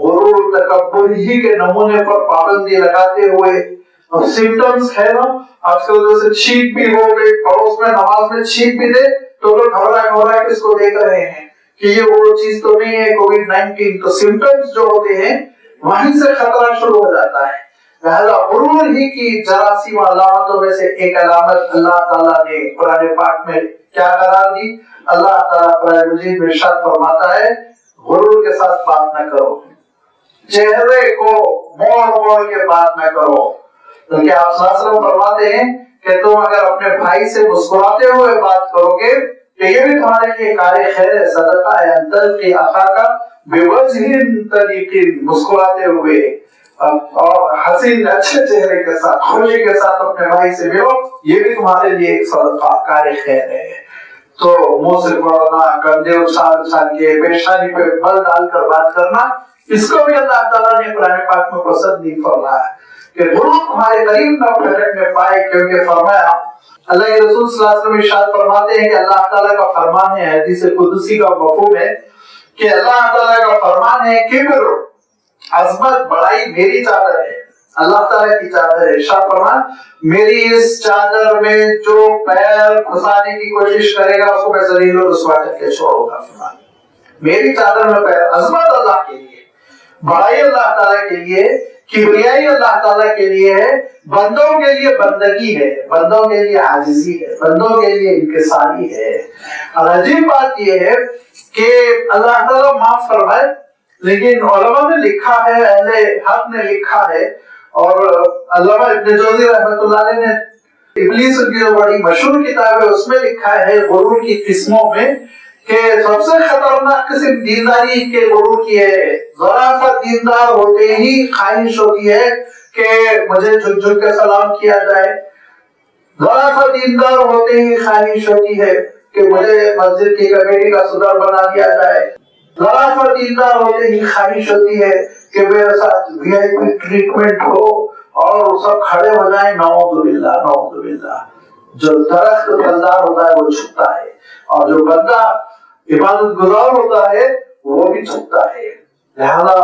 غرور تکبر ہی کے نمونے پر پابندی لگاتے ہوئے، اور سمٹمز ہے نا آج کل جیسے چھینک بھی ہو گئی، پڑوس میں نماز میں چھینک بھی دے تو لوگ گھبرا کے اس کو دیکھ رہے ہیں کہ یہ وہ چیز تو نہیں ہے کووڈ-19، تو سمٹمز جو ہوتے ہیں وہیں سے خطرہ شروع ہو جاتا ہے۔ لہذا غرور ہی کی جراثیم علامتوں میں سے ایک علامت اللہ تعالیٰ نے قرآن پاک میں کیا قرار دی؟ اللہ تعالیٰ قرآن مجید میں ارشاد فرماتا ہے غرور کے ساتھ بات نہ کرو، چہرے کو موڑ کے بات نہ کرو، کیونکہ آپ صلی اللہ علیہ وسلم فرماتے ہیں کہ تم اگر اپنے بھائی سے مسکراتے ہوئے بات کرو گے کہ یہ بھی تمہارے لیے کار خیر ہے، صدقہ ہے ان تلقی اخاک بوجہ طلیق، مسکراتے ہوئے اور حسین اچھے چہرے کے ساتھ، خوشی کے ساتھ اپنے بھائی سے ملو، یہ بھی تمہارے لیے ایک صدقہ کار خیر ہے۔ تو منہ سے پڑھنا، کندھے اچھال کے، پیشانی پہ بل ڈال کر بات کرنا، اس کو بھی اللہ تعالیٰ نے قرآن پاک میں پسند نہیں فرمایا کہ غرور تمہارے قریب نہ پھٹکنے پائے، کیونکہ فرمایا اللہ کے رسول صلی اللہ علیہ وسلم ارشاد فرماتے ہیں کہ اللہ تعالیٰ کا فرمان ہے، حدیث قدسی کا مفہوم ہے کہ اللہ تعالیٰ کا فرمان ہے کبر، عظمت، بڑائی میری چادر ہے، اللہ تعالیٰ کی چادر ہے۔ ارشاد فرمان میری اس چادر میں جو پیر پھنسانے کی کوشش کرے گا اس کو میں ذلیل و رسوا کر کے چھوڑوں گا۔ فرمان میری چادر میں پیر، عظمت اللہ کے لیے، بڑائی اللہ تعالیٰ کے لیے، کبریائی اللہ تعالیٰ کے لیے ہے، بندوں کے لیے بندگی ہے، بندوں کے لیے عاجزی ہے، بندوں کے لیے انکساری ہے۔ اور عجیب بات یہ ہے کہ اللہ تعالیٰ معاف فرمائے، لیکن علماء نے لکھا ہے، اہل حق نے لکھا ہے، اور علامہ ابن جوزی رحمۃ اللہ علیہ نے ابلیس کی جو بڑی مشہور کتاب ہے اس میں لکھا ہے غرور کی قسموں میں کہ سب سے خطرناک قسم دینداری کے غرور کی ہے۔ ذرا سا دیندار ہوتے ہی خواہش ہوتی ہے کہ مجھے جھک جھک کے سلام کیا جائے، ذرا سا دیندار ہوتے ہی خواہش ہوتی ہے کہ مجھے مسجد کی کمیٹی کا صدر بنا دیا جائے، ذرا سا دیندار ہوتے ہی خواہش ہوتی ہے کہ میرے ساتھ وی آئی پی ٹریٹمنٹ ہو اور سب کھڑے ہو جائیں۔ نعوذ باللہ، نعوذ باللہ۔ جو درخت پھلدار ہوتا ہے وہ جھکتا ہے، اور جو بندہ عبادت گزار ہوتا ہے وہ بھی جھکتا ہے۔ لہذا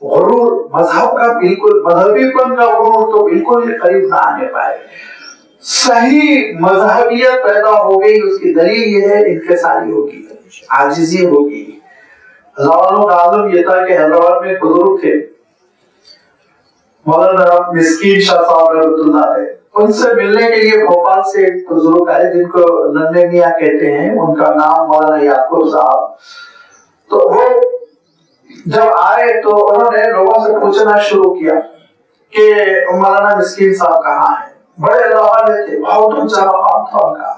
غرور مذہب کا بالکل، مذہبی پن کا غرور تو بالکل ہی قریب نہ آنے پائے۔ صحیح مذہبیت پیدا ہو گئی، اس کی دلیل یہ ہے انکساری ہوگی، عاجزی ہوگی۔ اللہ والوں کا عالم یہ تھا کہ حیدرآباد میں ایک بزرگ تھے مولانا مسکین شاہ صاحب رحمۃ اللہ علیہ، ان سے ملنے کے لیے بھوپال سے ایک بزرگ آئے جن کو ننے میاں کہتے ہیں، ان کا نام مولانا یعقوب صاحب۔ تو وہ جب آئے تو انہوں نے لوگوں سے پوچھنا شروع کیا کہ مولانا مسکین صاحب کہاں ہیں؟ بڑے اللہ والے تھے، بہت اونچا مقام تھا ان کا۔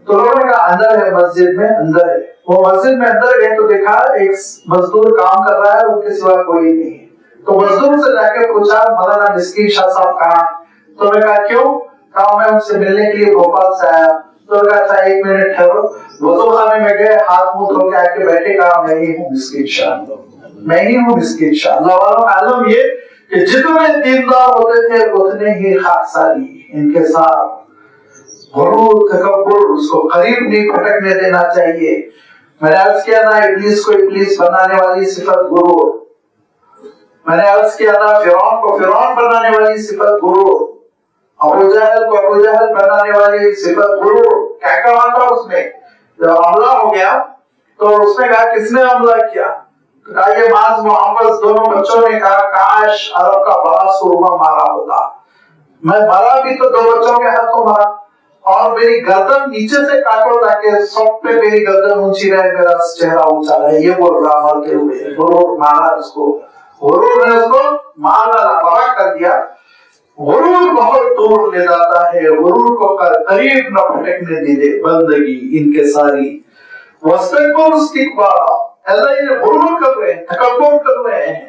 تو لوگوں نے کہا اندر ہے، مسجد میں اندر ہے۔ وہ مسجد میں اندر گئے تو دیکھا ایک مزدور کام کر رہا ہے، ان کے سوا کوئی نہیں ہے۔ تو مزدور سے جا کے پوچھا مولانا مسکین شاہ صاحب کہاں ہیں؟ تو انہوں نے کہا کیوں؟ کہا میں ان سے ملنے کے لیے بھوپال سے آیا۔ تو انہوں نے کہا اچھا ایک منٹ ٹھہرو۔ وضو خانے میں گئے، ہاتھ منہ دھو کے آ کے بیٹھے، کہا میں ہی ہوں مسکین شاہ، میں ہی ہوں مسکین شاہ۔ اللہ والوں کا عالم یہ کہ جتنے دیندار ہوتے تھے اتنے ہی خاکساری، انکسار، غرور، تکبر، اس کو قریب نہیں پھٹکنے دینا چاہیے۔ میں نے عرض کیا نا ابلیس کو ابلیس بنانے والی صفت غرور، میں نے عرض کیا نا فرعون کو فرعون بنانے والی صفت غرور، ابو جہل کو ابو جہل بنانے والی صفت غرور۔ کیا کہا تھا اس میں؟ جب حملہ ہو گیا تو اس نے کہا کس نے حملہ کیا؟ کہا یہ معاذ محمد، دونوں بچوں نے کہا کاش عرب کا بڑا سرما مارا ہوتا، میں مارا بھی تو دو بچوں کے ہاتھوں مارا، اور میری گردن نیچے سے کاٹو تاکہ سب پہ میری گردن اونچی رہے، میرا چہرہ اونچا رہے۔ یہ بول رہا مرتے ہوئے، غرور مارا اس کو، غرور نے اس کو مارا، تباہ کر دیا۔ غرور بہت دور لے جاتا ہے، غرور کو قریب نہ پھٹکنے دے، بندگی، انکساری، واستکبر استکبارا۔ اللہ یہ غرور کر رہے ہیں، تکبر کر رہے ہیں،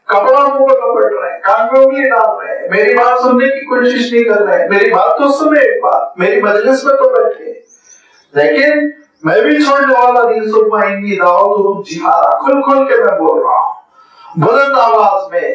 کپڑا منہ پر لپٹ رہے ہیں، کان میں انگلی ڈال رہے ہیں، میری بات سننے کی کوشش نہیں کر رہے ہیں، میری بات تو سنے، ایک بات میری مجلس میں تو بیٹھے، لیکن میں بھی چھوڑنے والا نہیں۔ ثم انی دعوتہم جہارا، کھل کھل کے میں بول رہا ہوں، بلند آواز میں،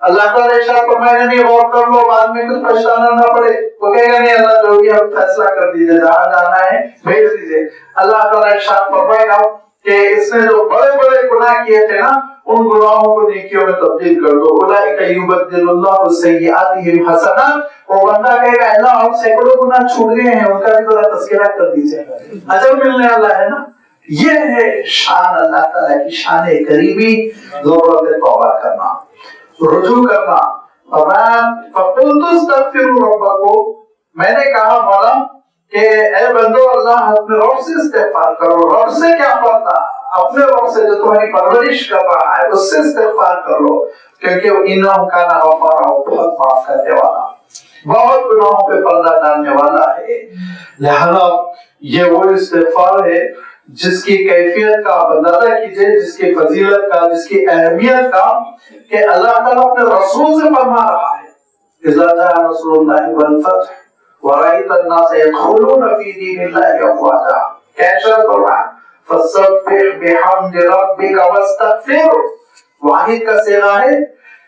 اللہ تعالیٰ ارشاد فرمائے گا نہیں غور کر لو بعد میں کچھ پچھتانا نہ پڑے، وہ کہے گا نہیں اللہ جو بھی آپ فیصلہ کر دیجیے، جہاں جانا ہے بھیج دیجیے۔ اللہ تعالیٰ ارشاد فرمائے گا کہ اس نے جو بڑے بڑے گناہ کیے تھے نا ان گناہوں کو نیکیوں میں تبدیل کر دو، اولئک یبدل اللہ سیئاتہم حسنات، وہ بندہ کہے گا اللہ اور سینکڑوں گناہ چھوٹ گئے ہیں ان کا بھی ذرا تذکرہ کر دیجیے، اجر ملنے والا ہے نا۔ یہ ہے شان اللہ تعالیٰ کی، شان کریمی، ضرورت توبہ کرنا، رجوع کرنا۔ فَقُلْتُ اسْتَغْفِرُوا رَبَّكُمْ، میں نے کہا مولا کہ اے بندو اللہ اپنے رب سے استغفار کرو۔ رب سے کیا پڑھتا؟ اپنے رب سے جو تمہاری پرورش کر رہا ہے اس سے استغفار کر لو، کیونکہ انہ کان غفارا، بہت معاف کرنے والا، بہت گناہوں پہ پردہ ڈالنے والا ہے۔ لہذا یہ وہ استغفار ہے جس کی کیفیت کا آپ اندازہ کیجئے، جس کی فضیلت کا، جس کی اہمیت کا، کہ اللہ تعالیٰ اپنے رسول سے فرما رہا ہے اذا جاء نصر اللہ والفتح ورأيت الناس يدخلون في دين الله أفواجا، کیسا فرمایا فسبح بحمد ربك واستغفر، واحد کا صیغہ ہے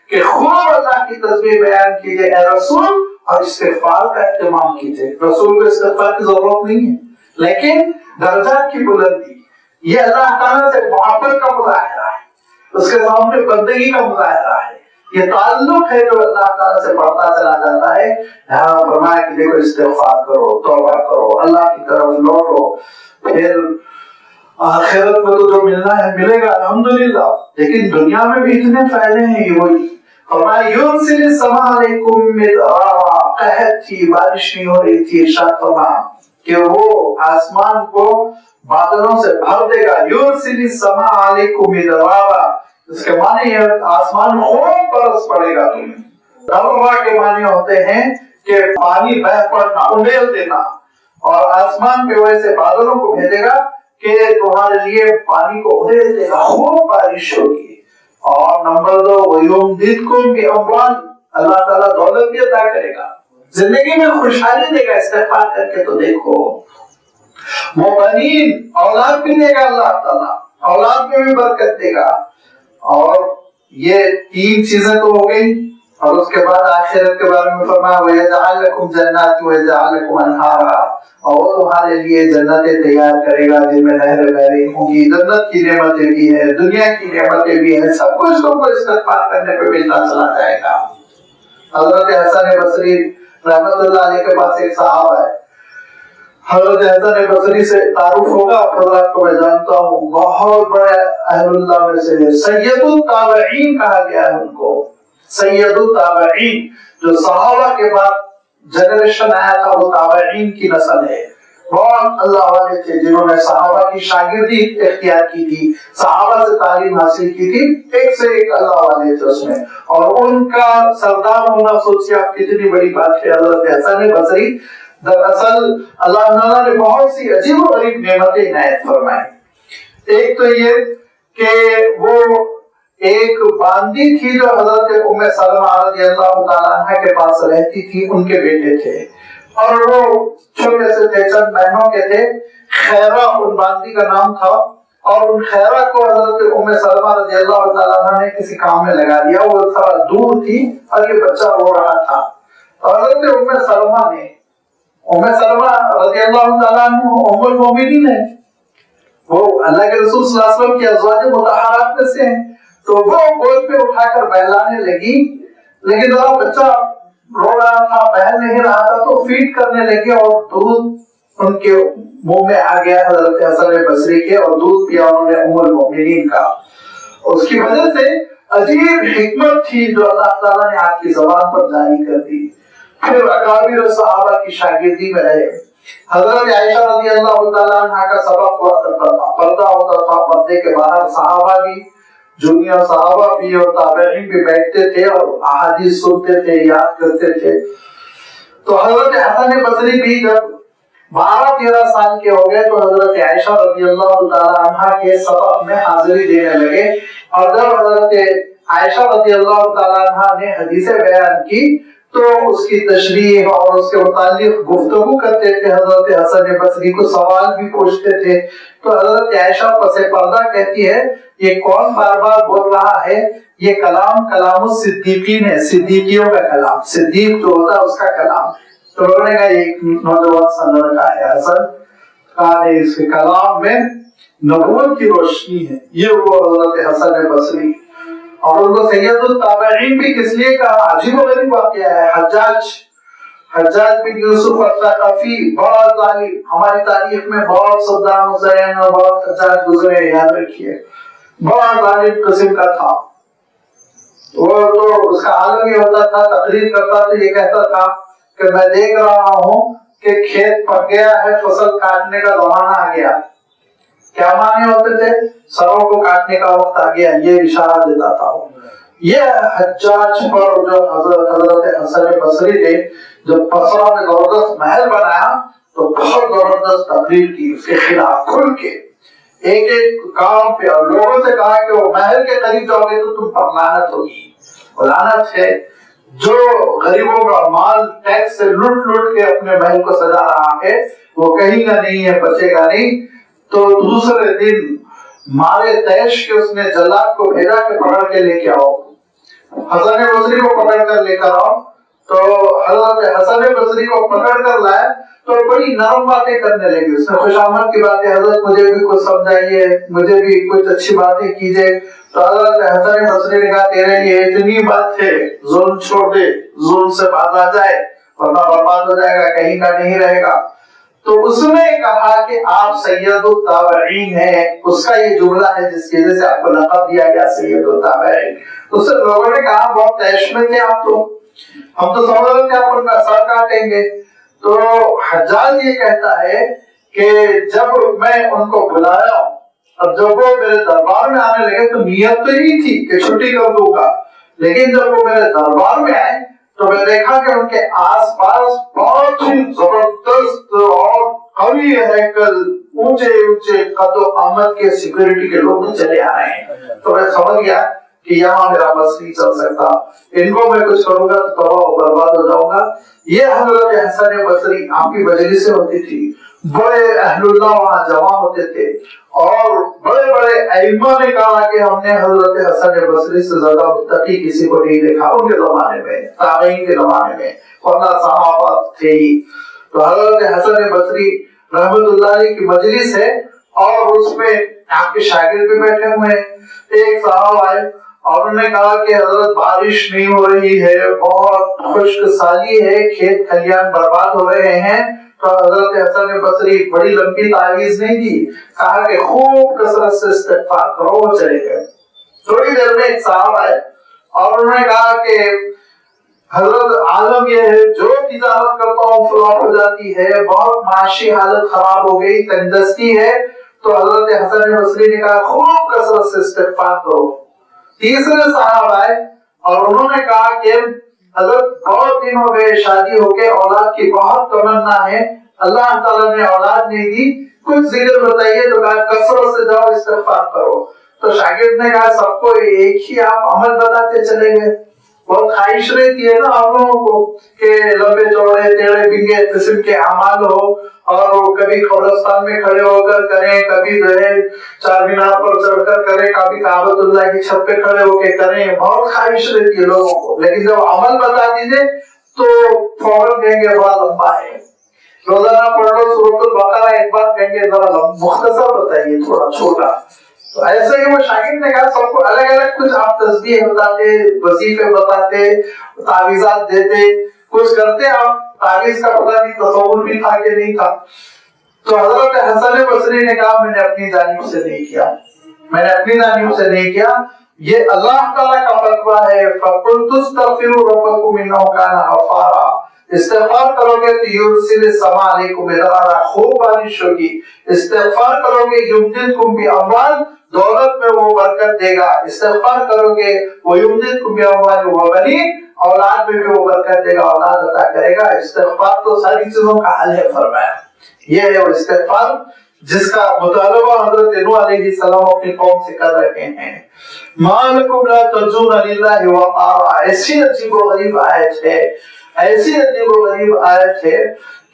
کہ خوب اللہ کی تسبیح بیان کیجئے اے رسول اور استغفار کا اہتمام کیجئے۔ رسول کو استغفار کی ضرورت نہیں ہے، لیکن درجات کی بلندی یہ اللہ تعالیٰ سے محبت کا مظاہرہ ہے، اس کے سامنے بندگی کا مظاہرہ ہے، یہ تعلق ہے جو اللہ تعالیٰ سے بڑھتا چلا جاتا ہے۔ یہاں فرمایا کہ دیکھو استغفار کرو، توبہ کرو، اللہ کی طرف لوٹو، پھر آخرت میں تو جو ملنا ہے ملے گا الحمدللہ، لیکن دنیا میں بھی اتنے فائدے ہیں۔ یہ وہی فرمایا یرسل السماء علیکم مدرارا، قحط تھی، بارش نہیں ہو رہی تھی، ارشاد فرمایا کہ وہ آسمان کو بادلوں سے بھر دے گا۔ یرسل السماء علیکم مدرارا، اس کے معنی یہ آسمان خوب برس پڑے گا تمہیں۔ درہ کے معنی ہوتے ہیں کہ پانی بہہ پڑنا، انڈیل دینا، اور آسمان پہ ویسے بادلوں کو بھیجے گا کہ تمہارے لیے پانی کو انڈیل دے گا، خوب بارش ہوگی۔ اور نمبر 2 وَيُمْدِدْكُمْ بِأَمْوَالٍ، اللہ تعالیٰ دولت بھی عطا کرے گا، زندگی میں خوشحالی دے گا، استغفار کر کے تو دیکھو۔ وَبَنِينَ، اولاد بھی دے گا اللہ تعالیٰ، اولاد میں بھی برکت دے گا۔ اور یہ 3 چیزیں تو ہو گئی، اور اس کے بعد آخرت کے بارے میں فرمایا وَيَجْعَلْ لَكُمْ جَنَّاتٍ وَيَجْعَلْ لَكُمْ أَنْهَارًا، اور وہ تمہارے لیے جنتیں تیار کرے گا جن میں نہریں بہ رہی ہوں گی۔ جنت کی نعمتیں بھی ہیں، دنیا کی نعمتیں بھی ہیں، سب کچھ تم کو استغفار کرنے پہ ملتا چلا جائے گا۔ حضرت حسن بصری رحمت اللہ علیہ کے پاس ایک صحابہ ہے، حضرت حسن بصری سے تعارف ہوگا، حضرت کو میں جانتا ہوں، بہت بڑے اہل اللہ میں سے سید التابعین کہا گیا ہے ان کو، سید التابعین، جو صحابہ کے بعد جنریشن آیا تھا وہ تابعین کی نسل ہے۔ بہت اللہ والے تھے جنہوں نے صحابہ کی شاگردی اختیار کی تھی، صحابہ سے تعلیم حاصل کی تھی، ایک سے ایک اللہ والے تھے اس میں، اور ان کا سردار ہونا سوچیے آپ کتنی بڑی بات ہے۔ حضرت حسن بصری دراصل اللہ تعالیٰ نے بہت سی عجیب و غریب نعمتیں عنایت فرمائی۔ ایک تو یہ کہ وہ ایک باندی تھی جو حضرت ام سلمہ رضی اللہ تعالیٰ عنہ کے پاس رہتی تھی، ان کے بیٹے تھے، اور وہ چھوٹے سے تھے، چند بہنوں کے تھے، خیرہ ان باندی کا نام تھا، اور ان خیرہ کو حضرت ام سلمہ رضی اللہ تعالیٰ عنہ نے کسی کام میں لگا دیا، وہ تھوڑا دور تھی اور یہ بچہ رو رہا تھا، حضرت ام سلمہ نے، ام سلمہ رضی اللہ تعالیٰ عنہ ام المومنین ہے، وہ اللہ کے رسول صلی اللہ علیہ وسلم کی ازواج مطہرات میں سے ہیں، تو وہ گود پہ اٹھا کر بہلانے لگی، لیکن ذرا بچہ رو رہا تھا، بہل نہیں رہا تھا، تو فیڈ کرنے لگے اور دودھ ان کے منہ میں آ گیا حضرت حسن بصری کے، اور دودھ پیا انہوں نے ام المؤمنین کا۔ اس کی وجہ سے عجیب حکمت تھی جو اللہ تعالیٰ نے آپ کی زبان پر جاری کر دی۔ پھر اکابر صحابہ کی شاگردی میں رہے، حضرت عائشہ رضی اللہ تعالیٰ عنہ کا سبق ہوا کرتا تھا، پردہ ہوتا تھا، پردے کے باہر صحابہ بھی، جونیئر صحابہ بھی اور تابعین بھی بیٹھتے تھے اور احادیث سنتے تھے، یاد کرتے تھے۔ تو حضرت حسن بصری بھی جب 12-13 سال کے ہو گئے تو حضرت عائشہ رضی اللہ تعالیٰ عنہ کے سبق میں حاضری دینے لگے، اور جب حضرت عائشہ رضی اللہ تعالیٰ عنہ نے حدیثیں بیان کی تو اس کی تشریح اور اس کے متعلق گفتگو کرتے تھے، حضرت حسن بصری کو سوال بھی پوچھتے تھے، تو حضرت عائشہ پس پردہ کہتی ہے یہ کون بار بار بول رہا ہے، یہ کلام کلام الصدیقین ہے، صدیقیوں کا کلام، صدیق جو ہوتا ہے اس کا کلام۔ تو انہوں نے کہا ایک نوجوان سا لڑکا ہے حسن، کہا اس کے کلام میں نبوت کی روشنی ہے، یہ وہ حضرت حسن بصری۔ اور ان کو سید التابعین بھی کس لیے کہا؟ عجیب و غریب واقعہ ہے۔ حجاج بن یوسف الثقفی بہت ظالم، ہماری تاریخ میں بہت صدام حسین اور بہت حجاج گزرے، یاد رکھیے، بہت ظالم قسم کا تھا۔ وہ تو اس کا عالم یہ ہوتا تھا، تقریر کرتا تو یہ کہتا تھا کہ میں دیکھ رہا ہوں کہ کھیت پک گیا ہے، فصل کاٹنے کا زمانہ آ گیا۔ کیا معنی ہوتے تھے؟ سروں کو کاٹنے کا وقت آ گیا، یہ اشارہ دیتا تھا۔ یہ حجاج پر جو حضرت حسن بصری نے جب بصرہ میں زبردست محل بنایا تو بہت زبردست تقریر کی اس کے خلاف کھل کے، ایک ایک کام پہ، اور لوگوں سے کہا کہ وہ محل کے قریب جاؤ گے تو تم پر لعنت ہوگی۔ لعنت ہے جو غریبوں کا مال ٹیکس سے لوٹ لوٹ کے اپنے محل کو سجا رہا ہے، وہ کہیں گا نہیں ہے، بچے گا نہیں۔ تو دوسرے دن مارے تیش کے اس نے جلاد کو بھیجا کہ پکڑ کے لے کے آؤ، حسن بصری کو پکڑ کر لے کر آؤ۔ تو حضرت حسن بصری کو پکڑ کر لائے تو بڑی نرم باتیں کرنے لگے، اس میں خوشامد کی باتیں، حضرت مجھے بھی کچھ سمجھائیے، مجھے بھی کچھ اچھی باتیں کیجیے۔ تو حضرت حسن بصری نے کہا تیرے لیے اتنی بات ہے، ظلم چھوڑ دے، ظلم سے باز آ جائے ورنہ برباد ہو جائے گا، کہیں کا نہیں رہے گا۔ تو اس نے کہا کہ آپ سید التابعین ہیں، اس کا یہ جملہ ہے جس کی وجہ سے آپ کو لقب دیا گیا سید التابعین۔ اس سے لوگوں نے کہا بہت تیش میں تھے آپ، تو ہم تو سمجھ رہے تھے آپ ان کا سر کاٹیں گے۔ تو حجاج یہ کہتا ہے کہ جب میں ان کو بلایا اور جب وہ میرے دربار میں آنے لگے تو نیت تو یہی تھی کہ چھٹی کر دوں گا، لیکن جب وہ میرے دربار میں آئے تو میں دیکھا کہ ان کے آس پاس بہت ہی زبردست اور قوی ہیکل، اونچے اونچے قد و قامت کے سیکورٹی کے لوگ چلے آ رہے ہیں۔ تو میں سمجھ گیا کہ یہاں میرا بس نہیں چل سکتا، ان کو میں کچھ کروں گا تو تباہ و برباد ہو جاؤں گا۔ یہ حضرت حسن بصری، آپ کی مجلسیں ہوتی تھی، بڑے اہل اللہ وہاں جمع ہوتے تھے، اور بڑے بڑے ائمہ نے کہا کہ ہم نے حضرت حسن بصری سے زیادہ متقی کسی کو نہیں دیکھا ان کے زمانے میں، تابعین کے زمانے میں، ورنہ صحابہ تھے ہی۔ تو حضرت حسن بصری رحمت اللہ علیہ کی مجلس ہے اور اس میں آپ کے شاگرد بھی بیٹھے ہوئے ہیں۔ ایک صاحب آئے اور انہوں نے کہا کہ حضرت بارش نہیں ہو رہی ہے، بہت خشک سالی ہے، کھیت کھلیان برباد ہو رہے ہیں۔ تو حضرت حسن بصری بڑی لمبی تعویذ نہیں دی، کہا کہ خوب کثرت سے استغفار کرو، وہ چلے گئے۔ تھوڑی دیر میں ایک صاحب آئے اور انہوں نے کہا کہ حضرت عالم یہ ہے، جو تجارت کرتا ہوں فلاح ہو جاتی ہے، بہت معاشی حالت خراب ہو گئی، تنگدستی ہے۔ تو حضرت حسن بصری نے کہا خوب کثرت سے استغفار کرو۔ تیسرے صاحب آئے اور انہوں نے کہا کہ حضرت بہت دن ہو گئے شادی ہو کے، اولاد کی بہت تمنا ہے، اللہ تعالیٰ نے اولاد نہیں دی، کچھ ذکر بتائیے۔ تو کہا کثرت سے جاؤ استغفار کرو۔ تو شاگرد نے کہا سب کو ایک ہی آپ عمل بتاتے چلے گئے، بہت خواہش رہتی ہے نا آپ لوگوں کو کہ لمبے چوڑے ٹیڑھے بنگے قسم کے اعمال ہو، اور وہ کبھی قبرستان میں کھڑے ہو کر کریں، کبھی جو ہے چار مینار پر چڑھ کر کریں، کبھی کعبۃ اللہ کی چھت پہ کھڑے ہو کے کریں، بہت خواہش رہتی ہے لوگوں کو، لیکن جب عمل بتا دیجئے تو فوراً کہیں گے بڑا لمبا ہے، روزانہ پڑھ لو سورۃ البقرہ، ایک بار کہیں گے ذرا مختصر بتائیے، تھوڑا چھوٹا۔ تو ایسے ہی وہ شاگرد نے کہا سب کو الگ الگ کچھ آپ تسبیح بتاتے، وظیفے بتاتے، تعویذات دیتے، کچھ کرتے، آپ تعویذ کا پتہ نہیں تصور بھی تھا کہ نہیں تھا۔ تو حضرت حسن بصری نے کہا میں نے اپنی جانب سے نہیں کیا، میں نے اپنی جانب سے نہیں کیا، یہ اللہ تعالیٰ کا فتویٰ ہے، فَقُلْتُ اسْتَغْفِرُوا رَبَّكُمْ إِنَّهُ كَانَ غَفَّارًا، استغفار کرو گے تو یرسل السماء علیکم مدرارا، خوب بارش ہوگی، استغفار کرو گے یمددکم باموال، دولت میں وہ برکت دے گا، استغفار کرو گے ویمددکم باموال وبنین، اولاد میں بھی وہ برکت دے گا، اولاد عطا کرے گا۔ استغفار تو ساری چیزوں کا حل ہے فرمایا۔ یہ ہے وہ استغفار جس کا مطالبہ حضرت نوح علیہ السلام اپنی قوم سے کر رہے ہیں۔ مَالَكُمْ لَا تَرْجُونَ لِلَّهِ وَقَارًا، ایسی عجیب و غریب آیت ہے، ایسی عجیب و غریب آیت ہے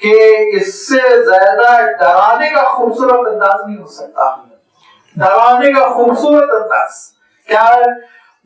کہ اس سے زیادہ ڈرانے کا خوبصورت انداز نہیں ہو سکتا۔ ڈرانے کا خوبصورت انداز کیا ہے؟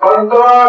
15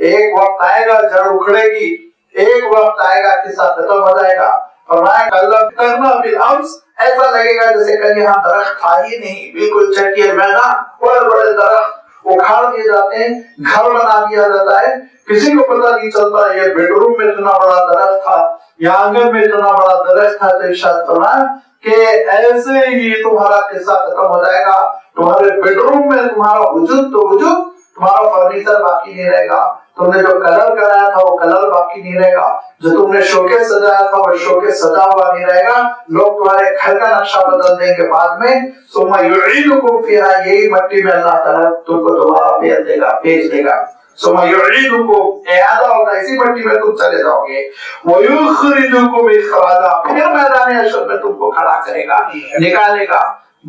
ایک وقت آئے گا جڑ اکھڑے گی، ایک وقت آئے گا قصہ ختم ہو جائے گا. فرمایا کلم کرنا بالامس، ایسا لگے گا جیسے کل یہاں درخت تھا ہی نہیں، بالکل چٹیل میدان، بڑے بڑے درخت اکھاڑ دیے جاتے ہیں، گھر بنا دیا جاتا ہے، کسی کو پتہ نہیں چلتا یہ بیڈ روم میں اتنا بڑا درخت تھا یا آنگن میں اتنا بڑا درخت تھا. تو ارشاد فرمایا کہ ایسے ہی تمہارا قصہ ختم ہو جائے گا. تمہارے بیڈ روم میں تمہارا وجود تو وجود، تمہارا فرنیچر باقی نہیں رہے گا. تم نے جو کلر کرایا تھا وہ کلر باقی نہیں رہے گا. جو تم نے شوکیس سجایا تھا وہ شوکیس سجا ہوا نہیں رہے گا. لوگ تمہارے گھر کا نقشہ بدل دیں گے بعد میں. ثم یعیدکم فیہا، یہی مٹی میں اللہ تعالیٰ تم کو دوبارہ بھیج دے گا. ثم یعیدکم، اعادہ ہوگا، اسی مٹی میں تم چلے جاؤ گے. ویخرجکم اخراجا، پھر میدان حشر میں تم کو کھڑا کرے گا، نکالے گا،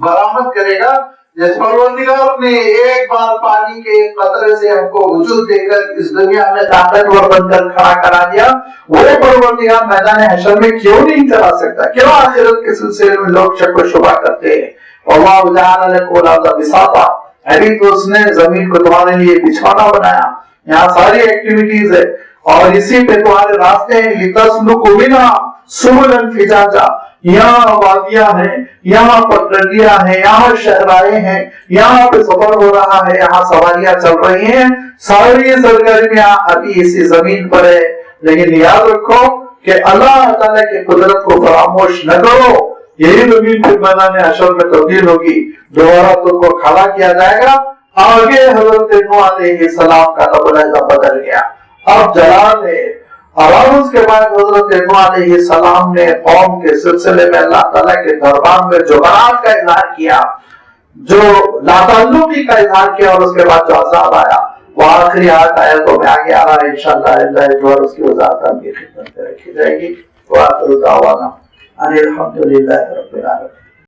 برآمد کرے گا. جس پروردگار نے ایک بار پانی کے قطرے سے ہم کو وجود دے کر اس دنیا میں طاقتور بن کر کھڑا کرا دیا، وہ پروردگار میدان حشر میں کیوں نہیں کرا سکتا؟ کیوں آخرت کے سلسلے میں لوگ شک و شبہ کرتے ہیں؟ واللہ جعل لکم الارض بساطا، ابھی تو اس نے زمین کو تمہارے لیے بچھونا بنایا، یہاں ساری ایکٹیویٹیز ہے اور اسی پہ تمہارے راستے ہیں. لتسلکوا منہا سبلا فجاجا، یہاں وادیاں ہیں، یہاں پگڈنڈیاں ہیں، یہاں شہرائیں ہیں، یہاں پہ سفر ہو رہا ہے، یہاں سواریاں چل رہی ہیں. ساری سرگرمیاں ابھی اسی زمین پر ہے. لیکن یاد رکھو کہ اللہ تعالیٰ کی قدرت کو فراموش نہ کرو. یہی زمین پھر میدان حشر میں تبدیل ہوگی، دوبارہ تم کو کھڑا کیا جائے گا. آگے حضرت نوح علیہ السلام کا رب العزت بدل گیا، اب جلال ہے. اور اس کے بعد حضرت نوح علیہ السلام نے قوم کے سلسلے میں اللہ تعالیٰ کے دربار میں جو برات کا اظہار کیا، جو لاتعلقی کا اظہار کیا، اور اس کے بعد جو عذاب آیا، وہ آخری آیتوں میں آگے آ رہا ہے. انشاءاللہ اللہ اس کی وضاحت آپ کی خدمت میں رکھی جائے گی. وآخر دعوانا ان الحمد للہ رب العالمین.